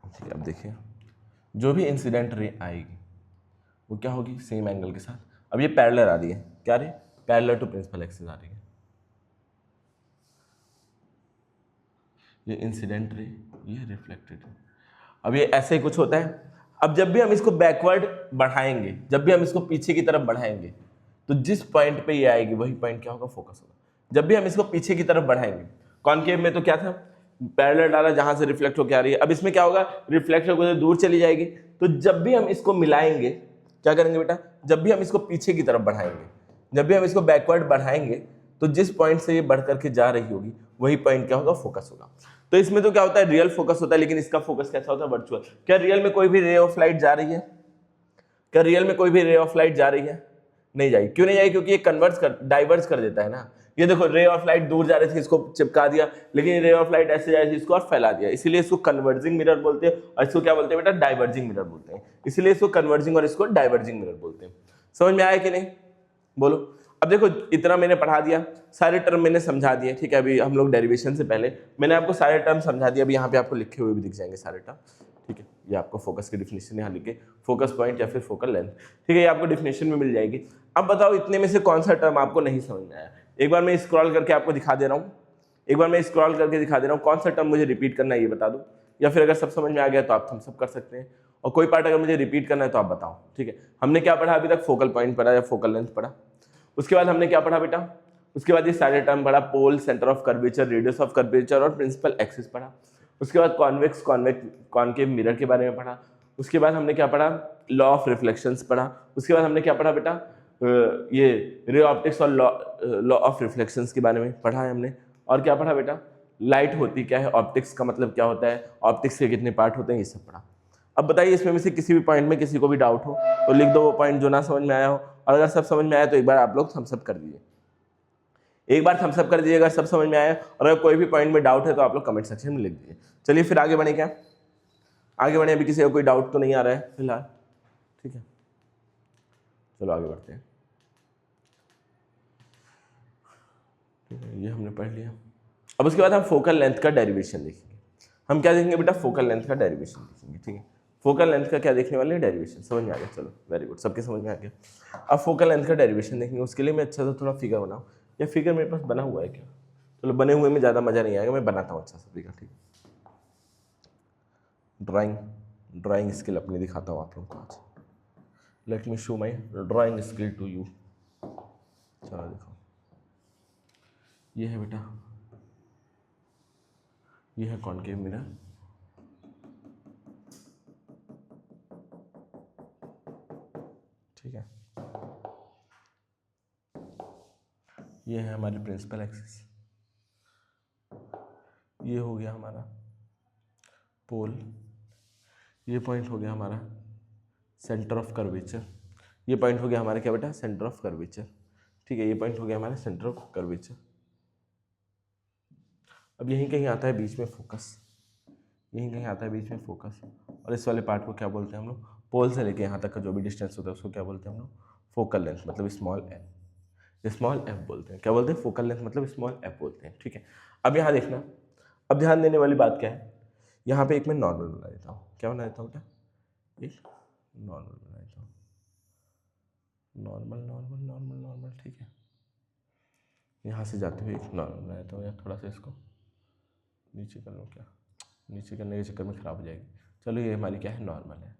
ठीक है, अब देखिए, जो भी इंसिडेंट रे आएगी वो क्या होगी? सेम एंगल के साथ। अब ये पैरेलल आ रही है, क्या रही? पैरेलल टू प्रिंसिपल एक्सिस आ रही है। ये इंसिडेंट रे, ये रिफ्लेक्टेड। अब ये ऐसे ही कुछ होता है। अब जब भी हम इसको बैकवर्ड बढ़ाएंगे, जब भी हम इसको पीछे की तरफ बढ़ाएंगे, तो जिस पॉइंट पे ये आएगी वही पॉइंट क्या होगा? फोकस होगा। जब भी हम इसको पीछे की तरफ बढ़ाएंगे, कॉनकेव में तो क्या था? पैरेलल डाला जहां से रिफ्लेक्ट होकर आ रही है। अब इसमें क्या होगा? रिफ्लेक्ट होकर दूर चली जाएगी। तो जब भी हम इसको मिलाएंगे, क्या करेंगे बेटा? जब भी हम इसको पीछे की तरफ बढ़ाएंगे, जब भी हम इसको बैकवर्ड बढ़ाएंगे, तो जिस पॉइंट से ये बढ़ करके जा रही होगी वही पॉइंट क्या होगा? फोकस होगा। तो इसमें तो क्या होता है? रियल फोकस होता है, लेकिन इसका फोकस कैसा होता है? वर्चुअल। क्या रियल में कोई भी रे ऑफ लाइट जा रही है? क्या रियल में कोई भी रे ऑफ लाइट जा रही है? नहीं जाएगी। क्यों नहीं जाएगी? क्योंकि ये डाइवर्ज कर देता है ना। ये देखो, रे ऑफ लाइट दूर जा रही थी, इसको चिपका दिया, लेकिन रे ऑफ लाइट ऐसे जा रही थी, इसको और फैला दिया। इसीलिए इसको कन्वर्जिंग मिरर बोलते हैं, और इसको क्या बोलते हैं बेटा? डाइवर्जिंग मिरर बोलते हैं। इसीलिए इसको कन्वर्जिंग और इसको डाइवर्जिंग मिरर बोलते हैं। समझ में आया कि नहीं? बोलो। अब देखो, इतना मैंने पढ़ा दिया, सारे टर्म मैंने समझा दिए। ठीक है, अभी हम लोग डेरिवेशन से पहले मैंने आपको सारे टर्म समझा दिया। अभी यहाँ पे आपको लिखे हुए भी दिख जाएंगे सारे टर्म। ठीक है, ये आपको फोकस की डिफिनेशन यहाँ लिखे, फोकस पॉइंट या फिर फोकल लेंथ। ठीक है, ये आपको डिफिनेशन में मिल जाएगी। अब बताओ, इतने में से कौन सा टर्म आपको नहीं समझ में आया? एक बार मैं स्क्रॉल करके आपको दिखा दे रहा हूँ, कौन सा टर्म मुझे रिपीट करना है ये बता दो, या फिर अगर सब समझ में आ गया तो आप थम्स अप कर सकते हैं, और कोई पार्ट अगर मुझे रिपीट करना है तो आप बताओ। ठीक है, हमने क्या पढ़ा अभी तक? फोकल पॉइंट पढ़ा या फोकल लेंथ पढ़ा। उसके बाद हमने क्या पढ़ा बेटा? उसके बाद ये सारे टर्म पढ़ा, pole, centre of curvature, radius of curvature और प्रिंसिपल एक्सिस पढ़ा। उसके बाद कॉन्वेक्स कॉनकेव मिरर के बारे में पढ़ा। उसके बाद हमने क्या पढ़ा, लॉ ऑफ रिफ्लेक्शंस पढ़ा। उसके बाद हमने क्या पढ़ा बेटा, ये रे ऑप्टिक्स और लॉ ऑफ रिफ्लेक्शंस के बारे में पढ़ा है हमने। और क्या पढ़ा बेटा, लाइट होती क्या है, ऑप्टिक्स का मतलब क्या होता है, ऑप्टिक्स के कितने पार्ट होते हैं, ये सब पढ़ा। अब बताइए इसमें में से किसी भी पॉइंट में किसी को भी डाउट हो तो लिख दो वो पॉइंट जो ना समझ में आया हो, और अगर सब समझ में आया तो एक बार आप लोग थम्स अप कर दीजिए, एक बार थम्स अप कर दीजिए अगर सब समझ में आया। और अगर कोई भी पॉइंट में डाउट है तो आप लोग कमेंट सेक्शन में लिख दीजिए। चलिए फिर आगे बढ़े, क्या आगे बढ़े, अभी किसी को कोई डाउट तो नहीं आ रहा है फिलहाल, ठीक है, चलो आगे बढ़ते हैं। ठीक है, ये हमने पढ़ लिया। अब उसके बाद हम फोकल लेंथ का डेरिवेशन देखेंगे। हम क्या देखेंगे बेटा, फोकल लेंथ का डेरिवेशन देखेंगे, ठीक है। फोकल लेंथ का क्या देखने वाले हैं, डेरिवेशन। समझ में आ गया, चलो वेरी गुड, सबके समझ में आ गया। अब फोकल लेंथ का डेरिवेशन देखेंगे, उसके लिए मैं अच्छा सा थोड़ा फिगर बनाऊँ, या फिगर मेरे पास बना हुआ है क्या, चलो बने हुए में ज़्यादा मज़ा नहीं आएगा, मैं बनाता हूँ अच्छा सा फिगर, ठीक है। ड्राइंग स्किल अपनी दिखाता हूँ आप लोगों को आज। Let me show my drawing skill to you. चलो देखो, ये है बेटा, ये है कॉनकेव मिरर, ठीक है। ये है हमारी प्रिंसिपल एक्सिस, ये हो गया हमारा पोल, ये पॉइंट हो गया हमारा सेंटर ऑफ कर्वेचर, ये पॉइंट हो गया हमारा क्या बेटा, सेंटर ऑफ कर्वेचर, ठीक है। ये पॉइंट हो गया हमारा सेंटर ऑफ कर्वेचर। अब यहीं कहीं आता है बीच में फोकस, यहीं कहीं आता है बीच में फोकस, और इस वाले पार्ट को क्या बोलते हैं हम लोग, पोल से लेके यहाँ तक का जो भी डिस्टेंस होता है उसको क्या बोलते हैं हम लोग, फोकल लेंथ, मतलब स्मॉल एफ बोलते हैं। क्या बोलते हैं, फोकल लेंथ मतलब स्मॉल एफ बोलते हैं, ठीक है। अब यहाँ देखना, अब ध्यान देने वाली बात क्या है, यहाँ पे एक मैं नॉर्मल बना देता हूँ, क्या बना देता हूँ बेटा, एक नॉर्मल बना देता हूँ, नॉर्मल, ठीक है। यहाँ से जाते हुए एक नॉर्मल बना देता हूँ, या थोड़ा सा इसको नीचे कर लूँ, क्या नीचे करने के चक्कर में खराब हो जाएगी। चलो ये हमारी क्या है, नॉर्मल है।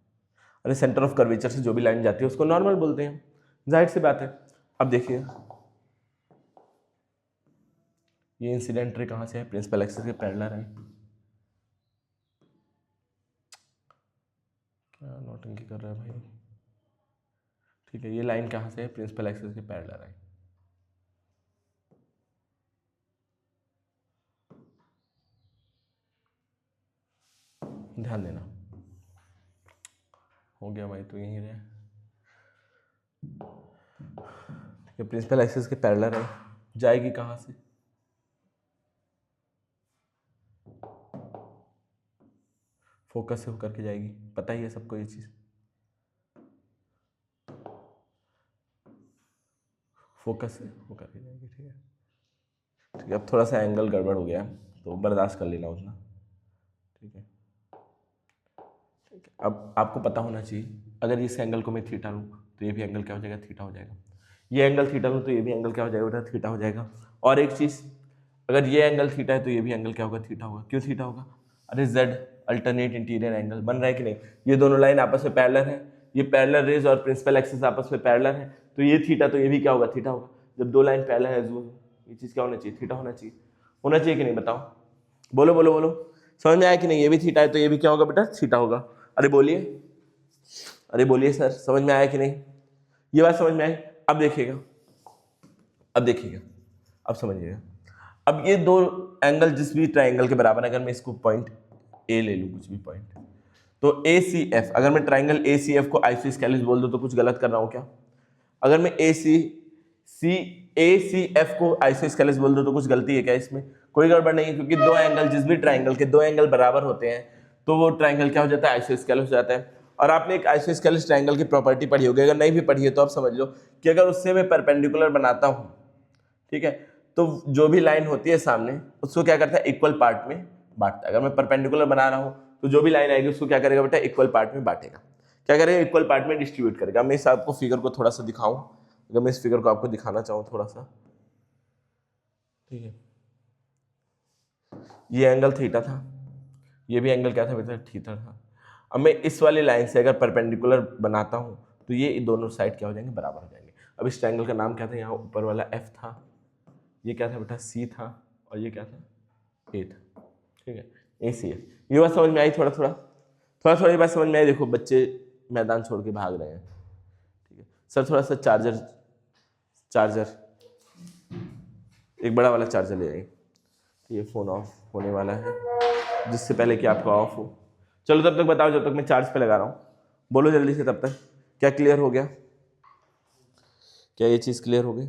अरे सेंटर ऑफ कर्वेचर से जो भी लाइन जाती है उसको नॉर्मल बोलते हैं, जाहिर सी बात है। अब देखिए ये इंसिडेंट रे कहाँ से है, प्रिंसिपल एक्सिस के पैरेलल है। क्या नोटिंग कर रहा है भाई, ठीक है। ये लाइन कहाँ से है, प्रिंसिपल एक्सिस के पैरेलल है। ध्यान देना, हो गया भाई, तो यहीं रहे, ठीक है। प्रिंसिपल एक्सिस के पैरेलल है, जाएगी कहाँ से, फोकस से होकर के जाएगी, पता ही है सबको ये चीज़, फोकस से होकर के जाएगी, ठीक है। ठीक है, अब थोड़ा सा एंगल गड़बड़ हो गया तो बर्दाश्त कर लेना उतना, ठीक है। ठीक है, अब आपको पता होना चाहिए, अगर इस एंगल को मैं थीटा लूँ तो ये भी एंगल क्या हो जाएगा, थीटा हो जाएगा। ये एंगल थीटा लूँ तो ये भी एंगल क्या हो जाएगा बेटा, थीटा हो जाएगा। और एक चीज़, अगर ये एंगल थीटा है तो ये भी एंगल क्या होगा, थीटा होगा। क्यों थीटा होगा, अरे जेड अल्टरनेट इंटीरियर एंगल बन रहा है कि नहीं, ये दोनों लाइन आपस में पैरेलल है, ये पैरेलल रेज और प्रिंसिपल एक्सिस आपस में पैरेलल है, तो ये थीटा तो ये भी क्या होगा, थीटा होगा। जब दो लाइन पैरेलल है ये चीज़ क्या होना चाहिए, थीटा होना चाहिए, होना चाहिए कि नहीं, बताओ, बोलो बोलो बोलो, समझ में आया कि नहीं, ये भी थीटा है तो ये भी क्या होगा बेटा, थीटा होगा। अरे बोलिए, अरे बोलिए सर, समझ में आया कि नहीं, ये बात समझ में आई। अब देखिएगा, अब देखिएगा, अब समझिएगा। अब ये दो एंगल जिस भी ट्राइंगल के बराबर है, अगर मैं इसको पॉइंट ए ले लूँ, कुछ भी पॉइंट, तो ए सी एफ, अगर मैं ट्राइंगल ए सी एफ को आइसोस्केलिस बोल दूँ तो कुछ गलत कर रहा हूँ क्या, अगर मैं ए सी एफ को आइसोस्केलिस बोल दूँ तो कुछ गलती है क्या, इसमें कोई गड़बड़ नहीं है, क्योंकि दो एंगल, जिस भी ट्राइंगल के दो एंगल बराबर होते हैं तो वो ट्राइंगल क्या हो जाता है, आइसोस्केलिस हो जाता है। और आपने एक आइसोस्केलिस ट्राइंगल की प्रॉपर्टी पढ़ी होगी, अगर नहीं भी पढ़ी है तो आप समझ लो कि अगर उससे मैं परपेंडिकुलर बनाता हूँ, ठीक है, तो जो भी लाइन होती है सामने उसको क्या करता है, इक्वल पार्ट में बांटता है। अगर मैं परपेंडिकुलर बना रहा हूँ तो जो भी लाइन आएगी उसको क्या करेगा बेटा, इक्वल पार्ट में बांटेगा, क्या करेगा, इक्वल पार्ट में डिस्ट्रीब्यूट करेगा। मैं इस आपको फिगर को थोड़ा सा दिखाऊं, अगर मैं इस फिगर को आपको दिखाना चाहूँ थोड़ा सा, ठीक है, ये एंगल थीटा था, ये भी एंगल क्या था बेटा, थीटा था। अब मैं इस वाली लाइन से अगर परपेंडिकुलर बनाता हूँ तो ये दोनों साइड क्या हो जाएंगे, बराबर हो जाएंगे। अब इस ट्रायंगल का नाम क्या था, यहाँ ऊपर वाला एफ था, ये क्या था बेटा, सी था, और ये क्या था, ए था, ठीक है, ए सी है। ये बात समझ में आई, थोड़ा थोड़ा ये बात समझ में आई। देखो बच्चे मैदान छोड़ के भाग रहे हैं, ठीक है सर, थोड़ा सा चार्जर एक बड़ा वाला चार्जर ले आइए, ये फ़ोन ऑफ होने वाला है जिससे पहले कि आपका ऑफ हो। चलो तब तक बताओ, जब तक मैं चार्ज पे लगा रहा हूँ, बोलो जल्दी से तब तक। क्या क्लियर हो गया, क्या ये चीज़ क्लियर हो गई?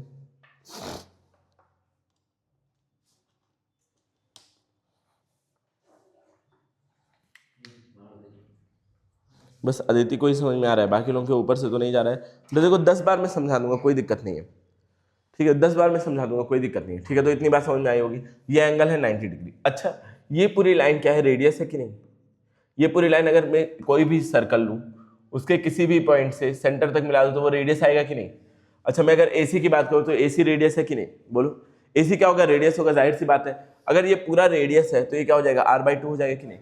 बस अदिति को ही समझ में आ रहा है, बाकी लोगों के ऊपर से तो नहीं जा रहा है। तो देखो 10 बार मैं समझा दूंगा, कोई दिक्कत नहीं है, ठीक है, 10 बार मैं समझा दूंगा, कोई दिक्कत नहीं है, ठीक है। तो इतनी बात समझ में आई होगी। ये एंगल है 90 डिग्री। अच्छा, ये पूरी लाइन क्या है, रेडियस है कि नहीं? ये पूरी लाइन अगर मैं कोई भी सर्कल लूँ, उसके किसी भी पॉइंट से सेंटर तक मिला दूँ तो वो रेडियस आएगा कि नहीं? अच्छा, मैं अगर AC की बात करूँ तो AC रेडियस है कि नहीं? बोलो, AC क्या होगा, रेडियस होगा, जाहिर सी बात है। अगर ये पूरा रेडियस है तो ये क्या हो जाएगा, r/2 हो जाएगा कि नहीं?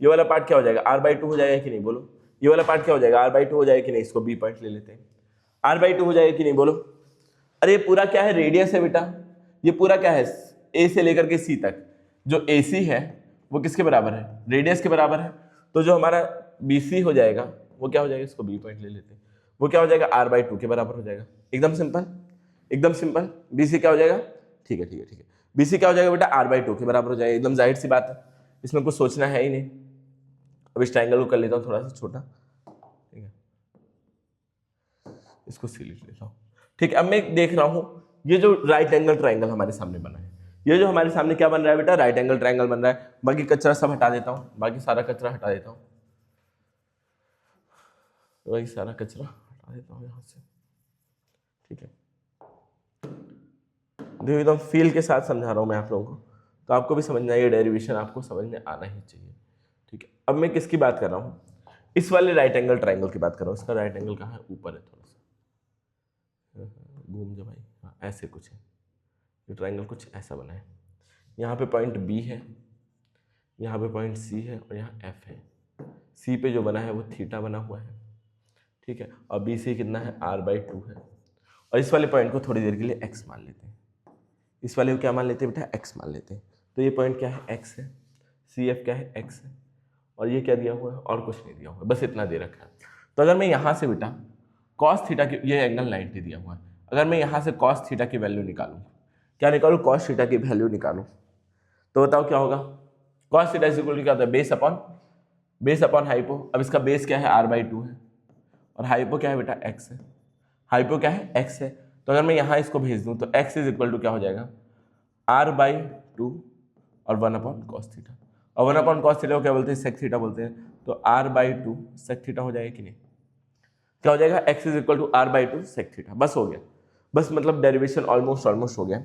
ये वाला पार्ट क्या हो जाएगा, r/2 हो जाएगा कि नहीं? बोलो, ये वाला पार्ट क्या हो जाएगा, r/2 हो जाएगा कि नहीं? इसको B पॉइंट ले लेते हैं, r/2 हो जाएगा कि नहीं? बोलो। अरे ये पूरा क्या है, रेडियस है बेटा, ये पूरा क्या है, A से लेकर के C तक जो AC है वो किसके बराबर है, रेडियस के बराबर है। तो जो हमारा BC हो जाएगा वो क्या हो जाएगा, इसको B पॉइंट ले लेते हैं, वो क्या हो जाएगा, r/2 के बराबर हो जाएगा। एकदम सिंपल, एकदम सिंपल। BC क्या हो जाएगा, ठीक है, BC क्या हो जाएगा बेटा, r/2 के बराबर हो जाएगा। एकदम जाहिर सी बात है, इसमें कुछ सोचना है ही नहीं। अब इस ट्राइंगल को कर लेता हूँ थोड़ा सा छोटा, ठीक है, इसको C लिख लेता हूँ, ठीक है। अब मैं देख रहा हूँ ये जो राइट एंगल ट्राइंगल हमारे सामने बना है, ये जो हमारे सामने क्या बन रहा है बेटा, राइट एंगल ट्राइंगल बन रहा है। बाकी कचरा सब हटा देता हूँ, बाकी सारा कचरा हटा देता हूँ, यहाँ से, ठीक है। देखो एकदम फील के साथ समझा रहा हूँ मैं आप लोगों को, तो आपको भी समझना है, ये डेरिवेशन आपको समझ में आना ही चाहिए, ठीक है। अब मैं किसकी बात कर रहा हूँ, इस वाले राइट एंगल ट्राइंगल की बात कर रहा हूँ। इसका राइट एंगल कहाँ है, ऊपर है, थोड़ा सा घूम जा भाई, हाँ ऐसे कुछ है, ये ट्राइंगल कुछ ऐसा बना है। यहाँ पे पॉइंट B है, यहाँ पे पॉइंट C है, और यहाँ F है। C पे जो बना है वो थीटा बना हुआ है, ठीक है, और BC कितना है, r/2 है। और इस वाले पॉइंट को थोड़ी देर के लिए x मान लेते हैं, इस वाले को क्या मान लेते हैं बेटा, x मान लेते हैं। तो ये पॉइंट क्या है, x है, CF क्या है, x है, और ये क्या दिया हुआ है, और कुछ नहीं दिया हुआ है, बस इतना दे रखा है। तो अगर मैं यहाँ से बेटा cos थीटा की, ये एंगल 90 दिया हुआ है, अगर मैं यहाँ से cos थीटा की वैल्यू निकालूँ, क्या निकालूँ, cos थीटा की वैल्यू निकालूँ, तो बताओ क्या होगा। cos theta is equal to क्या होता है, बेस अपॉन हाइपो। अब इसका बेस क्या है, r/2 है, और हाइपो क्या है बेटा, x है, हाइपो क्या है, x है। तो अगर मैं यहाँ इसको भेज दूँ तो x इज इक्वल टू क्या हो जाएगा, r/2 और 1/cos थीटा, और 1/cos थीटा को क्या बोलते हैं, सेक थीटा बोलते हैं। तो r/2 सेक थीटा हो जाएगा कि नहीं, क्या हो जाएगा, x is equal to r/2 sec theta. बस हो गया, बस मतलब डेरिवेशन ऑलमोस्ट हो गया।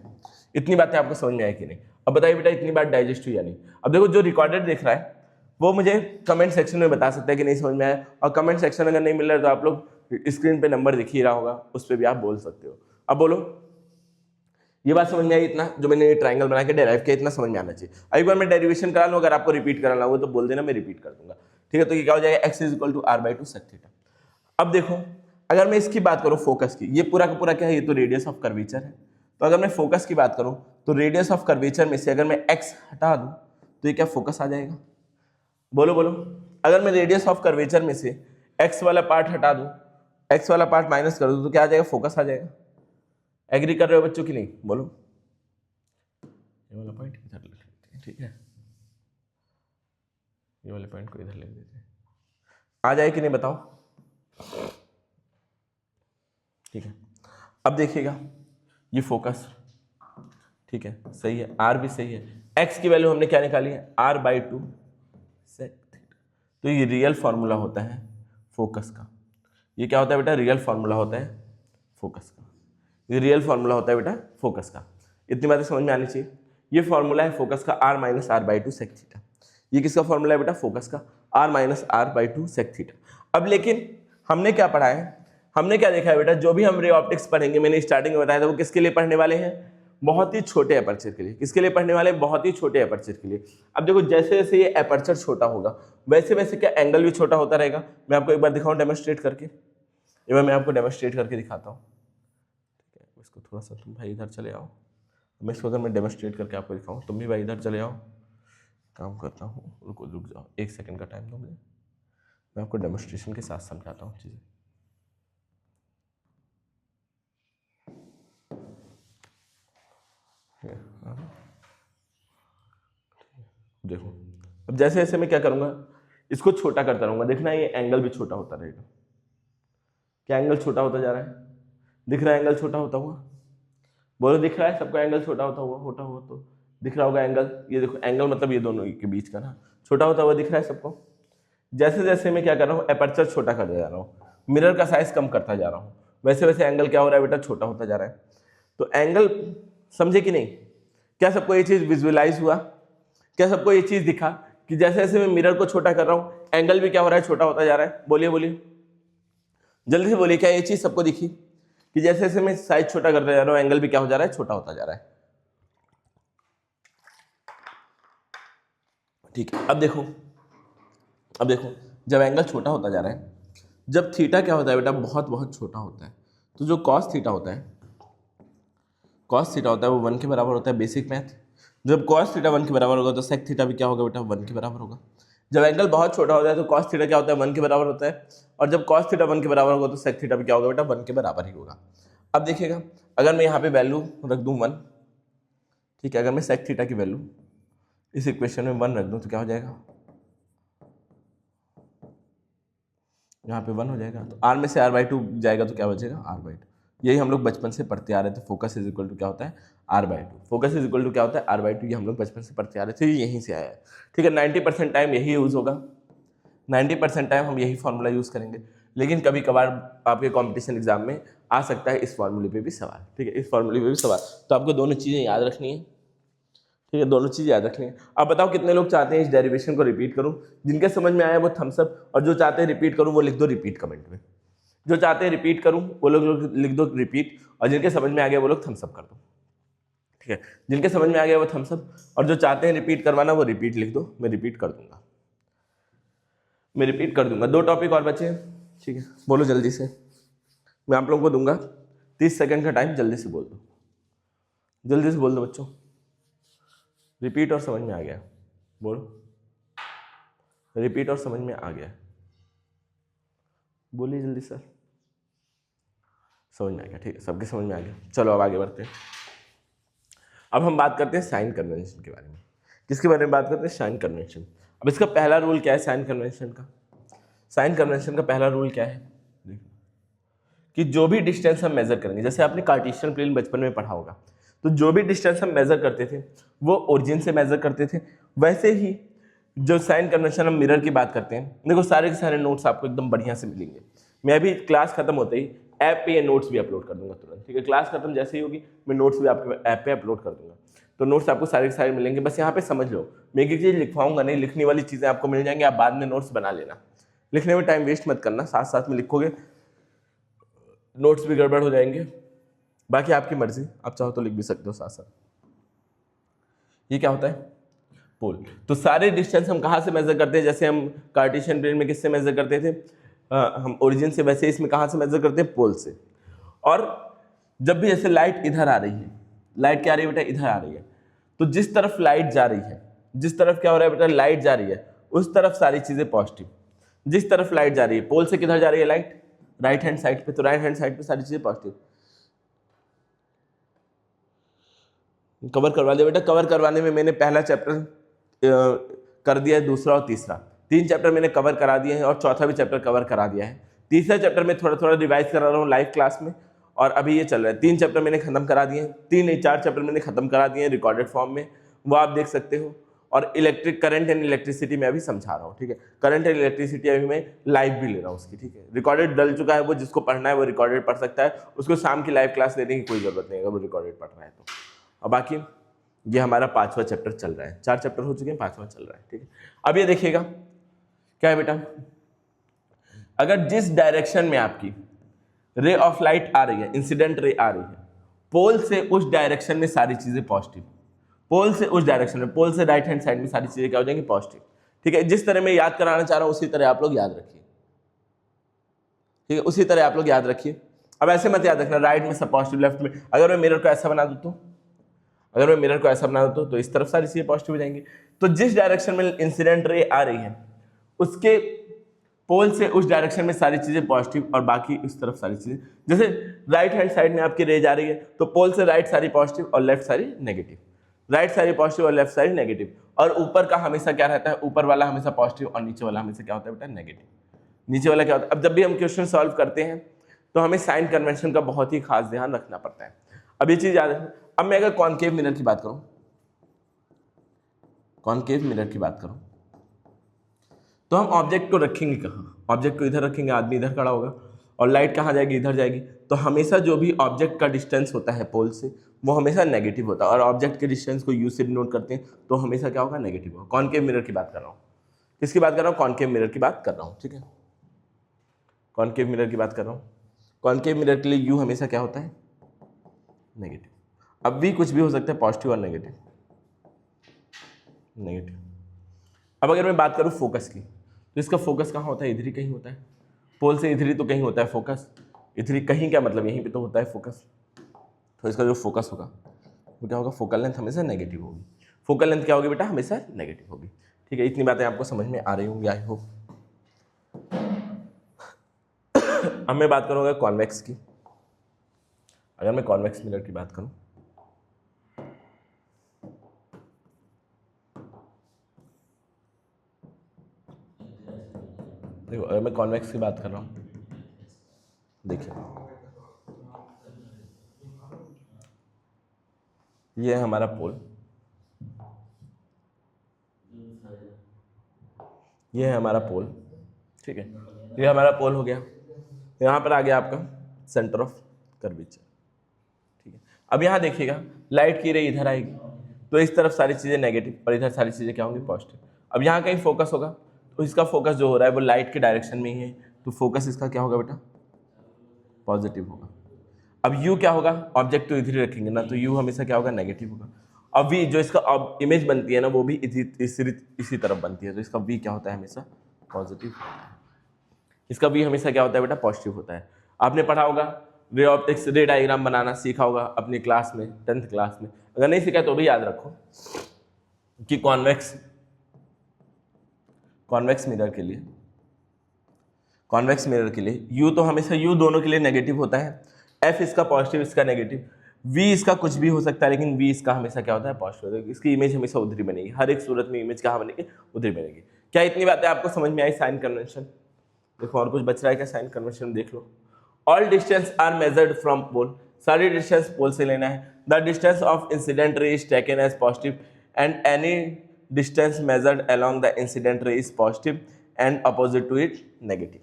इतनी बातें आपको समझ में आई कि नहीं? अब बताइए बेटा इतनी बात डाइजेस्ट हुई या नहीं? अब देखो जो रिकॉर्डेड देख रहा है वो मुझे कमेंट सेक्शन में बता सकता है कि नहीं समझ में आया, और कमेंट सेक्शन अगर नहीं मिल रहा है तो आप लोग स्क्रीन पे नंबर दिख ही रहा होगा, उस पर भी आप बोल सकते हो। अब बोलो, ये बात समझ में आई? इतना जो मैंने ये ट्राइंगल बना के डेराइव किया, इतना समझ में आना चाहिए। एक बार मैं डेरिवेशन करा लूँ, अगर आपको रिपीट कराना हो तो बोल देना, मैं रिपीट कर दूंगा, ठीक है। तो ये क्या हो जाएगा, x is equal to r/2 sec theta. अब देखो अगर मैं इसकी बात करूँ फोकस की, ये पूरा का पूरा क्या है, ये तो रेडियस ऑफ कर्वेचर है। तो अगर मैं फोकस की बात करूँ तो रेडियस ऑफ कर्वेचर में से अगर मैं x हटा दूँ तो ये क्या फोकस आ जाएगा, बोलो बोलो। अगर मैं रेडियस ऑफ कर्वेचर में से x वाला पार्ट हटा दूँ, x वाला पार्ट माइनस कर दूँ, तो क्या आ जाएगा, फोकस आ जाएगा। एग्री कर रहे हो बच्चों की नहीं, बोलो। ये वाला पॉइंट इधर लिख लेते हैं, ठीक है, ये वाले पॉइंट को इधर लिख देते हैं, आ जाए कि नहीं बताओ, ठीक है। अब देखिएगा ये फोकस, ठीक है, सही है, r भी सही है। x की वैल्यू हमने क्या निकाली है, r/2 सेक थीटा। तो ये रियल फॉर्मूला होता है फोकस का। ये क्या होता है बेटा, रियल फॉर्मूला होता है फोकस का। ये रियल फॉर्मूला होता है बेटा फोकस का। इतनी बातें समझ में आनी चाहिए। ये फॉर्मूला है फोकस का, r minus r/2 sec theta. ये किसका फॉर्मूला है बेटा, फोकस का, r minus r/2 sec theta. अब लेकिन हमने क्या पढ़ा है, हमने क्या देखा है बेटा, जो भी हम रे ऑप्टिक्स पढ़ेंगे, मैंने स्टार्टिंग में बताया था, वो किसके लिए पढ़ने वाले हैं, बहुत ही छोटे एपर्चर के लिए। किसके लिए पढ़ने वाले हैं, बहुत ही छोटे एपर्चर के लिए। अब देखो जैसे जैसे ये एपर्चर छोटा होगा वैसे वैसे क्या एंगल भी छोटा होता रहेगा। मैं आपको एक बार दिखाऊं डेमोन्स्ट्रेट करके, एक बार मैं आपको डेमोन्स्ट्रेट करके दिखाता हूँ। इसको थोड़ा सा तुम भाई इधर चले आओ, मैं इसको अगर मैं डेमोस्ट्रेट करके आपको दिखाऊँ, तुम भी भाई इधर चले आओ, काम करता हूँ, रुक जाओ 1 सेकंड का टाइम दो मुझे, मैं आपको डेमोस्ट्रेशन के साथ समझाता हूँ चीज़ें। देखो अब जैसे जैसे मैं क्या करूँगा, इसको छोटा करता रहूँगा, देखना ये एंगल भी छोटा होता रहेगा। क्या एंगल छोटा होता जा रहा है? दिख रहा है एंगल छोटा होता हुआ? बोलो दिख रहा है सबको एंगल छोटा होता हुआ तो दिख रहा होगा एंगल। ये देखो एंगल मतलब ये दोनों के बीच का ना, छोटा होता हुआ दिख रहा है सबको। जैसे जैसे मैं क्या कर रहा हूँ, एपर्चर छोटा करता जा रहा हूँ, मिरर का साइज कम करता जा रहा हूँ, वैसे वैसे एंगल क्या हो रहा है बेटा, छोटा होता जा रहा है। तो एंगल समझे कि नहीं? क्या सबको ये चीज़ विजुअलाइज हुआ? क्या सबको ये चीज़ दिखा कि जैसे जैसे मैं मिरर को छोटा कर रहा हूँ, एंगल भी क्या हो रहा है, छोटा होता जा रहा है? बोलिए बोलिए, जल्दी से बोलिए, क्या ये चीज़ सबको दिखी कि जैसे जैसे मैं साइज छोटा करता जा रहा हूँ, एंगल भी क्या हो जा रहा है, छोटा होता जा रहा है? ठीक है, अब देखो जब एंगल छोटा होता जा रहा है, जब थीटा क्या होता है बेटा, बहुत बहुत छोटा होता है, तो जो कॉस थीटा होता है वो 1 के बराबर होता है, बेसिक मैथ। जब कॉस थीटा 1 के बराबर होगा तो सेक थीटा भी क्या होगा बेटा, 1 के बराबर होगा। जब एंगल बहुत छोटा होता है तो कॉस थीटा क्या होता है, 1 के बराबर होता है, और जब कॉस थीटा 1 के बराबर होगा तो सेक थीटा भी क्या होगा बेटा, 1 के बराबर ही होगा। अब देखिएगा, अगर मैं यहाँ पे वैल्यू रख दूँ 1, ठीक है, अगर मैं सेक थीटा की वैल्यू इस इक्वेशन में 1 रख दूँ तो क्या हो जाएगा, यहाँ पे 1 हो जाएगा, तो r में से r/2 जाएगा तो क्या बचेगा, r/2। यही हम लोग बचपन से पढ़ते आ रहे थे, फोकस इज इक्वल टू क्या होता है, r/2। Focus is equal to क्या होता है, r/2। ये हम लोग बचपन से पढ़ते आ रहे थे, यहीं से आया है। ठीक है, 90% टाइम यही यूज़ होगा, 90% टाइम हम यही फॉर्मूला यूज़ करेंगे, लेकिन कभी कभार आपके कॉम्पिटिशन एग्जाम में आ सकता है इस फॉर्मूले पे भी सवाल। ठीक है, इस फॉर्मूले पे भी सवाल, तो आपको दोनों चीज़ें याद रखनी है। ठीक है, दोनों चीज़ याद रखनी है। अब बताओ कितने लोग चाहते हैं इस डेरिवेशन को रिपीट करूं? जिनके समझ में आया वो थम्स अप, और जो चाहते हैं रिपीट करूं वो लिख दो रिपीट कमेंट में। जो चाहते हैं रिपीट करूं वो लोग लिख दो रिपीट, और जिनके समझ में आ गया वो लोग थम्स अप कर दो। ठीक है, जिनके समझ में आ गया वो थम्स अप, और जो चाहते हैं रिपीट करवाना वो रिपीट लिख दो, मैं रिपीट कर दूंगा, मैं रिपीट कर दूंगा। 2 टॉपिक और बचे हैं। ठीक है, बोलो जल्दी से, मैं आप लोगों को दूंगा 30 सेकंड का टाइम, जल्दी से बोल दो, जल्दी से बोल दो बच्चों। रिपीट और समझ में आ गया, बोलो रिपीट और समझ में आ गया, बोलिए जल्दी सर। समझ में आ गया, ठीक है, सबके समझ में आ गया। चलो अब आगे बढ़ते हैं। अब हम बात करते हैं साइन कन्वेंशन के बारे में। किसके बारे में बात करते हैं, साइन कन्वेंशन। अब इसका पहला रूल क्या है साइन कन्वेंशन का? साइन कन्वेंशन का पहला रूल क्या है कि जो भी डिस्टेंस हम मेजर करेंगे, जैसे आपने कार्टेशियन प्लेन बचपन में पढ़ा होगा, तो जो भी डिस्टेंस हम मेजर करते थे वो ओरिजिन से मेजर करते थे। वैसे ही जो साइन कन्वेंशन हम मिरर की बात करते हैं, देखो सारे के सारे नोट्स आपको एकदम बढ़िया से मिलेंगे। मैं अभी क्लास खत्म होते ही ऐप पे ये नोट्स भी अपलोड कर दूंगा तुरंत। ठीक है, क्लास खत्म जैसे ही होगी मैं नोट्स भी आपके ऐप पे अपलोड कर दूंगा, तो नोट्स आपको सारे के सारे मिलेंगे। बस यहाँ पे समझ लो, मैं एक चीज़ लिखवाऊंगा नहीं, लिखने वाली चीज़ें आपको मिल जाएंगी, आप बाद में नोट्स बना लेना। लिखने में टाइम वेस्ट मत करना, साथ साथ में लिखोगे नोट्स भी गड़बड़ हो जाएंगे। बाकी आपकी मर्जी, आप चाहो तो लिख भी सकते हो साथ साथ। ये क्या होता है, पोल। तो सारे डिस्टेंस हम कहाँ से मेजर करते हैं? जैसे हम कार्टेशियन प्लेन में किससे मेजर करते थे, हम ओरिजिन से, वैसे इसमें कहाँ से मेजर करते हैं, पोल से। और जब भी जैसे लाइट इधर आ रही है, लाइट क्या आ रही है बेटा, इधर आ रही है, तो जिस तरफ लाइट जा रही है, जिस तरफ क्या हो रहा है बेटा, लाइट जा रही है, उस तरफ सारी चीजें पॉजिटिव। जिस तरफ लाइट जा रही है, पोल से किधर जा रही है लाइट, राइट हैंड साइड पे, तो राइट हैंड साइड पे सारी चीजें पॉजिटिव। कवर करवा दिया बेटा। कवर करवाने में मैंने पहला चैप्टर कर दिया है, दूसरा और तीसरा, 3 चैप्टर मैंने कवर करा दिए हैं, और चौथा भी चैप्टर कवर करा दिया है। तीसरा चैप्टर में थोड़ा थोड़ा रिवाइज करा रहा हूँ लाइव क्लास में, और अभी ये चल रहा है। 3 चैप्टर मैंने खत्म करा दिए हैं, 3 नहीं 4 चैप्टर मैंने खत्म करा दिए हैं रिकॉर्डेड फॉर्म में, वो आप देख सकते हो। और इलेक्ट्रिक करंट एंड इलेक्ट्रिसिटी में अभी समझा रहा हूँ। ठीक है, करंट एंड इलेक्ट्रिसिटी अभी मैं लाइव भी ले रहा हूँ उसकी। ठीक है, रिकॉर्डेड डल चुका है, वो जिसको पढ़ना है वो रिकॉर्डेड पढ़ सकता है, उसको शाम की लाइव क्लास लेने की कोई जरूरत नहीं है अगर वो रिकॉर्डेड पढ़ रहा है तो। और बाकी ये हमारा 5वां चैप्टर चल रहा है, 4 चैप्टर हो चुके हैं, 5वां चल रहा है। ठीक है, अब ये देखिएगा क्या है बेटा, अगर जिस डायरेक्शन में आपकी रे ऑफ लाइट आ रही है, इंसिडेंट रे आ रही है, पोल से उस डायरेक्शन में सारी चीजें पॉजिटिव, पोल से उस डायरेक्शन में, पोल से राइट हैंड साइड में सारी चीजें क्या हो जाएंगी, पॉजिटिव। ठीक है, जिस तरह मैं याद कराना चाह रहा हूं उसी तरह आप लोग याद रखिए। ठीक है, उसी तरह आप लोग याद रखिए। अब ऐसे मत याद रखना राइट में सब पॉजिटिव, लेफ्ट में। अगर मैं मिरर को ऐसा बना दूं तो अगर मैं मिरर को ऐसा बना दूँ तो इस तरफ सारी चीजें पॉजिटिव हो जाएंगी। तो जिस डायरेक्शन में इंसिडेंट रे आ रही है उसके पोल से उस डायरेक्शन में सारी चीजें पॉजिटिव और बाकी उस तरफ सारी चीजें, जैसे राइट हैंड साइड में आपकी रे जा रही है तो पोल से राइट सारी पॉजिटिव और लेफ्ट सारी नेगेटिव, राइट सारी पॉजिटिव और लेफ्ट सारी नेगेटिव। और ऊपर का हमेशा क्या रहता है, ऊपर वाला हमेशा पॉजिटिव और नीचे वाला हमेशा क्या होता है बेटा, नेगेटिव। नीचे वाला क्या होता है, अब जब भी हम क्वेश्चन सॉल्व करते हैं तो हमें साइन कन्वेंशन का बहुत ही खास ध्यान रखना पड़ता है। अब ये चीज याद है। अब मैं अगर कॉनकेव मिरर की बात करूं, कॉनकेव मिरर की बात करूं तो हम ऑब्जेक्ट को रखेंगे कहाँ, ऑब्जेक्ट को इधर रखेंगे, आदमी इधर खड़ा होगा और लाइट कहाँ जाएगी, इधर जाएगी। तो हमेशा जो भी ऑब्जेक्ट का डिस्टेंस होता है पोल से वो हमेशा नेगेटिव होता है, और ऑब्जेक्ट के डिस्टेंस को यू से डिनोट करते हैं तो हमेशा क्या होगा, नेगेटिव होगा। कॉनकेव मिरर की बात कर रहा हूँ, किसकी बात कर रहा हूँ, कॉनकेव मिरर की बात कर रहा हूँ, ठीक है, कॉनकेव मिरर की बात कर रहा हूँ। कॉनकेव मिरर के लिए यू हमेशा क्या होता है, नेगेटिव। अब भी कुछ भी हो सकता है, पॉजिटिव और नेगेटिव, नेगेटिव। अब अगर मैं बात करूँ फोकस की तो इसका फोकस कहाँ होता है, इधर ही कहीं होता है, पोल से इधर ही तो कहीं होता है फोकस, इधर ही कहीं क्या मतलब यहीं पे तो होता है फोकस। तो इसका जो फोकस होगा वो क्या होगा, फोकल लेंथ हमेशा नेगेटिव होगी। फोकल लेंथ क्या होगी बेटा, हमेशा नेगेटिव होगी, ठीक है। इतनी बातें आपको समझ में आ रही होंगी, आई होप। अब मैं बात करूँगा कॉन्वेक्स की। अगर मैं कॉन्वेक्स मिरर की बात करूँ, देखो अगर मैं कॉन्वेक्स की बात कर रहा हूँ, देखिए ये है हमारा पोल, ये है हमारा पोल, ठीक है, ये हमारा पोल हो गया। यहाँ पर आ गया आपका सेंटर ऑफ कर्वेचर, ठीक है। अब यहाँ देखिएगा लाइट की रे इधर आएगी तो इस तरफ सारी चीज़ें नेगेटिव और इधर सारी चीज़ें क्या होंगी, पॉजिटिव। अब यहाँ कहीं फोकस होगा तो इसका फोकस जो हो रहा है वो लाइट के डायरेक्शन में ही है, तो फोकस इसका क्या होगा बेटा, पॉजिटिव होगा। अब यू क्या होगा, ऑब्जेक्ट तो इधर ही रखेंगे ना, तो यू हमेशा क्या होगा, नेगेटिव होगा। अब वी जो इसका इमेज बनती है ना वो भी इसी तरफ बनती है, तो इसका वी क्या होता है, हमेशा पॉजिटिव होता है। इसका वी हमेशा क्या होता है बेटा, पॉजिटिव होता है। आपने पढ़ा होगा रे ऑप्टिक्स, रे डायग्राम बनाना सीखा होगा अपनी क्लास में, 10th क्लास में। अगर नहीं सीखा तो भी याद रखो कि कॉन्वेक्स मिरर के लिए यू तो हमेशा, यू दोनों के लिए नेगेटिव होता है, एफ इसका पॉजिटिव इसका नेगेटिव, वी इसका कुछ भी हो सकता है लेकिन वी इसका हमेशा क्या होता है, पॉजिटिव। इसकी इमेज हमेशा उधर ही बनेगी, हर एक सूरत में इमेज कहाँ बनेगी, उधर ही बनेगी। क्या इतनी बातें आपको समझ में आई, साइन कन्वेंशन। देखो और कुछ बच रहा है क्या, साइन कन्वेंशन देख लो। All distance are measured from pole, सारी डिस्टेंस पोल से लेना है। The distance of incident ray is taken as positive and any distance measured along the incident ray is positive and opposite to it negative.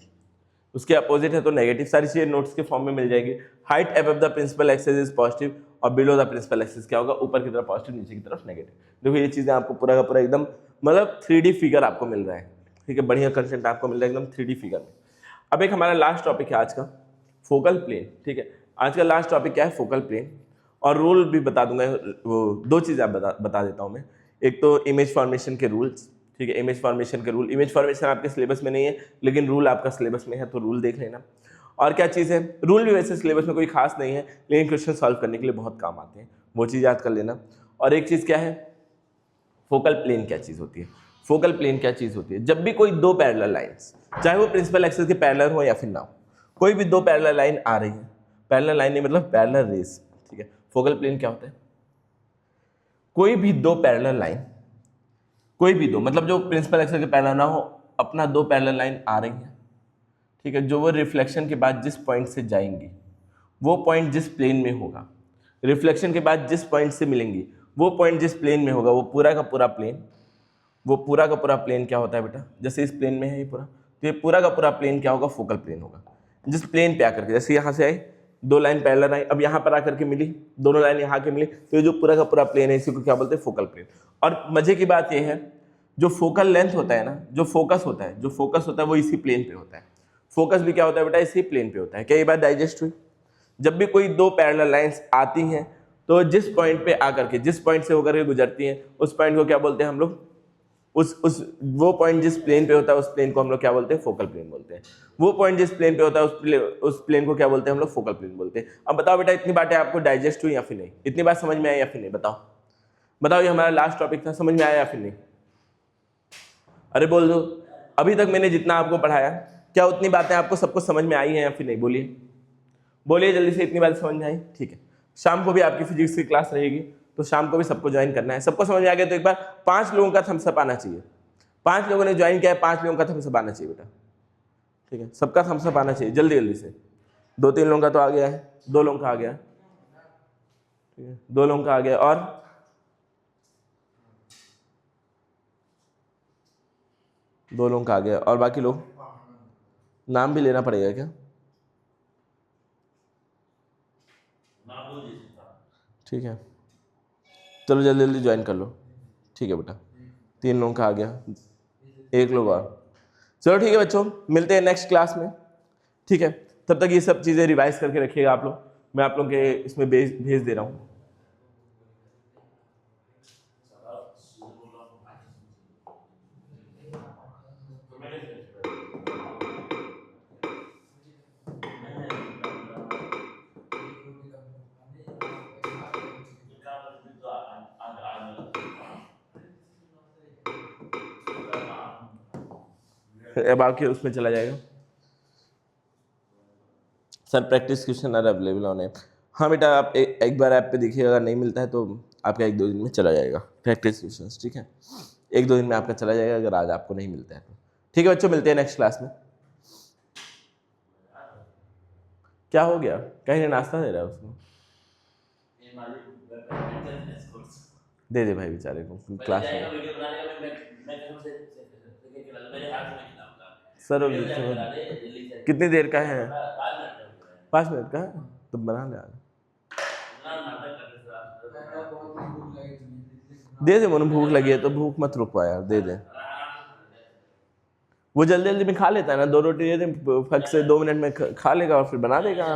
उसके opposite है तो negative. सारी चीजें notes के फॉर्म में मिल जाएगी। Height above the principal axis is positive और बिलो द प्रिंसिपल एक्सिस क्या होगा, ऊपर की तरफ पॉजिटिव, नीचे की तरफ नेगेटिव। देखो ये चीजें आपको पूरा का पूरा एकदम मतलब 3D फिगर आपको मिल रहा है, ठीक है, बढ़िया कंसेप्ट आपको मिल रहा है एकदम 3D फिगर में। अब एक हमारा लास्ट टॉपिक है आज का, फोकल प्लेन, ठीक है। आज का लास्ट टॉपिक क्या है, फोकल प्लेन। और रूल भी बता दूंगा, वो दो चीज़ें आप बता देता हूँ मैं। एक तो इमेज फॉर्मेशन के रूल्स, ठीक है, इमेज फॉर्मेशन के रूल। इमेज फॉर्मेशन आपके सिलेबस में नहीं है लेकिन रूल आपका सिलेबस में है, तो रूल देख लेना। और क्या चीज़ है, रूल भी वैसे सिलेबस में कोई खास नहीं है लेकिन क्वेश्चन सॉल्व करने के लिए बहुत काम आते हैं, वो चीज़ याद कर लेना। और एक चीज़ क्या है, फोकल प्लेन क्या चीज़ होती है। फोकल प्लेन क्या चीज़ होती है, जब भी कोई दो पैरेलल लाइंस, चाहे वो प्रिंसिपल एक्सिस के पैरेलल हो या फिर ना हो, कोई भी दो पैरेलल लाइन आ रही है, पैरेलल लाइन नहीं मतलब पैरेलल रेस, ठीक है। फोकल प्लेन क्या होता है, कोई भी दो पैरेलल लाइन, कोई भी दो मतलब जो प्रिंसिपल एक्सिस के पैरेलल ना हो, अपना दो पैरेलल लाइन आ रही है, ठीक है, जो वो रिफ्लेक्शन के बाद जिस पॉइंट से जाएंगी वो पॉइंट जिस प्लेन में होगा, रिफ्लेक्शन के बाद जिस पॉइंट से मिलेंगी वो पॉइंट जिस प्लेन में होगा, वो पूरा का पूरा प्लेन, वो पूरा का पूरा प्लेन क्या होता है बेटा, जैसे इस प्लेन में है ये पूरा, तो ये पूरा का पूरा प्लेन क्या होगा, फोकल प्लेन होगा। जिस प्लेन पे आकर के, जैसे यहाँ से आए दो लाइन पैरेलल आई, अब यहाँ पर आकर के मिली, दोनों लाइन यहाँ के मिली, तो ये जो पूरा का पूरा प्लेन है इसी को क्या बोलते हैं, फोकल प्लेन। और मजे की बात ये है, जो फोकल लेंथ होता है ना, जो फोकस होता है वो इसी प्लेन पे होता है। फोकस भी क्या होता है बेटा, इसी प्लेन पे होता है। क्या ये बात डाइजेस्ट हुई? जब भी कोई दो पैरेलल लाइंस आती हैं तो जिस पॉइंट पे आकर के, जिस पॉइंट से होकर के गुजरती हैं, उस पॉइंट को क्या बोलते हैं हम लोग, वो पॉइंट जिस प्लेन पे होता है उस प्लेन को हम लोग क्या बोलते हैं, फोकल प्लेन बोलते हैं। वो पॉइंट जिस प्लेन पे होता है उस प्लेन को क्या बोलते हैं हम लोग, फोकल प्लेन बोलते हैं। अब बताओ बेटा इतनी बातें आपको डाइजेस्ट हुई या फिर नहीं, इतनी बात समझ में आई या फिर नहीं, बताओ। बताओ, ये हमारा लास्ट टॉपिक था, समझ में आया या फिर नहीं? अरे बोल दो, अभी तक मैंने जितना आपको पढ़ाया, क्या उतनी बातें आपको सबको समझ में आई हैं या फिर नहीं? बोलिए बोलिए जल्दी से, इतनी बातें समझ में आई? ठीक है, शाम को भी आपकी फिजिक्स की क्लास रहेगी, तो शाम को भी सबको ज्वाइन करना है। सबको समझ में आ गया तो एक बार 5 लोगों का थम्स अप आना चाहिए। 5 लोगों ने ज्वाइन किया है, 5 लोगों का थम्स अप आना चाहिए बेटा। ठीक है, सबका थम्स अप आना चाहिए जल्दी जल्दी से। 2-3 लोगों का तो आ गया है, 2 लोगों का आ गया, ठीक है, 2 लोगों का आ गया, और 2 लोगों का आ गया, और बाकी लोग नाम भी लेना पड़ेगा क्या? ठीक है, चलो जल्दी जल्दी ज्वाइन कर लो। ठीक है बेटा, 3 लोगों का आ गया, 1 लोग और। चलो ठीक है बच्चों, मिलते हैं नेक्स्ट क्लास में। ठीक है, तब तक ये सब चीज़ें रिवाइज करके रखिएगा आप लोग। मैं आप लोगों के इसमें भेज दे रहा हूँ। अब आपके उसमें चला जाएगा sir, practice question are available on app. हाँ बेटा, आप एक बार ऐप पे देखिए, अगर नहीं मिलता है तो आपका 1-2 दिन में चला जाएगा प्रैक्टिस क्वेश्चन। ठीक है, 1-2 दिन में आपका चला जाएगा, अगर आज आपको नहीं मिलता है तो। ठीक है बच्चों, मिलते हैं नेक्स्ट क्लास में। क्या हो गया? कहीं नाश्ता दे रहा है उसको? दे दे भाई बेचारे को क्लास में। सर कितनी देर का है? 5 मिनट का है तो बना ले। दे दे मनु, भूख लगी है तो, भूख मत रुकवा यार, दे दे। वो जल्दी जल्दी में खा लेता है ना, 2 रोटी दे दे, फट से 2 मिनट में खा लेगा और फिर बना देगा।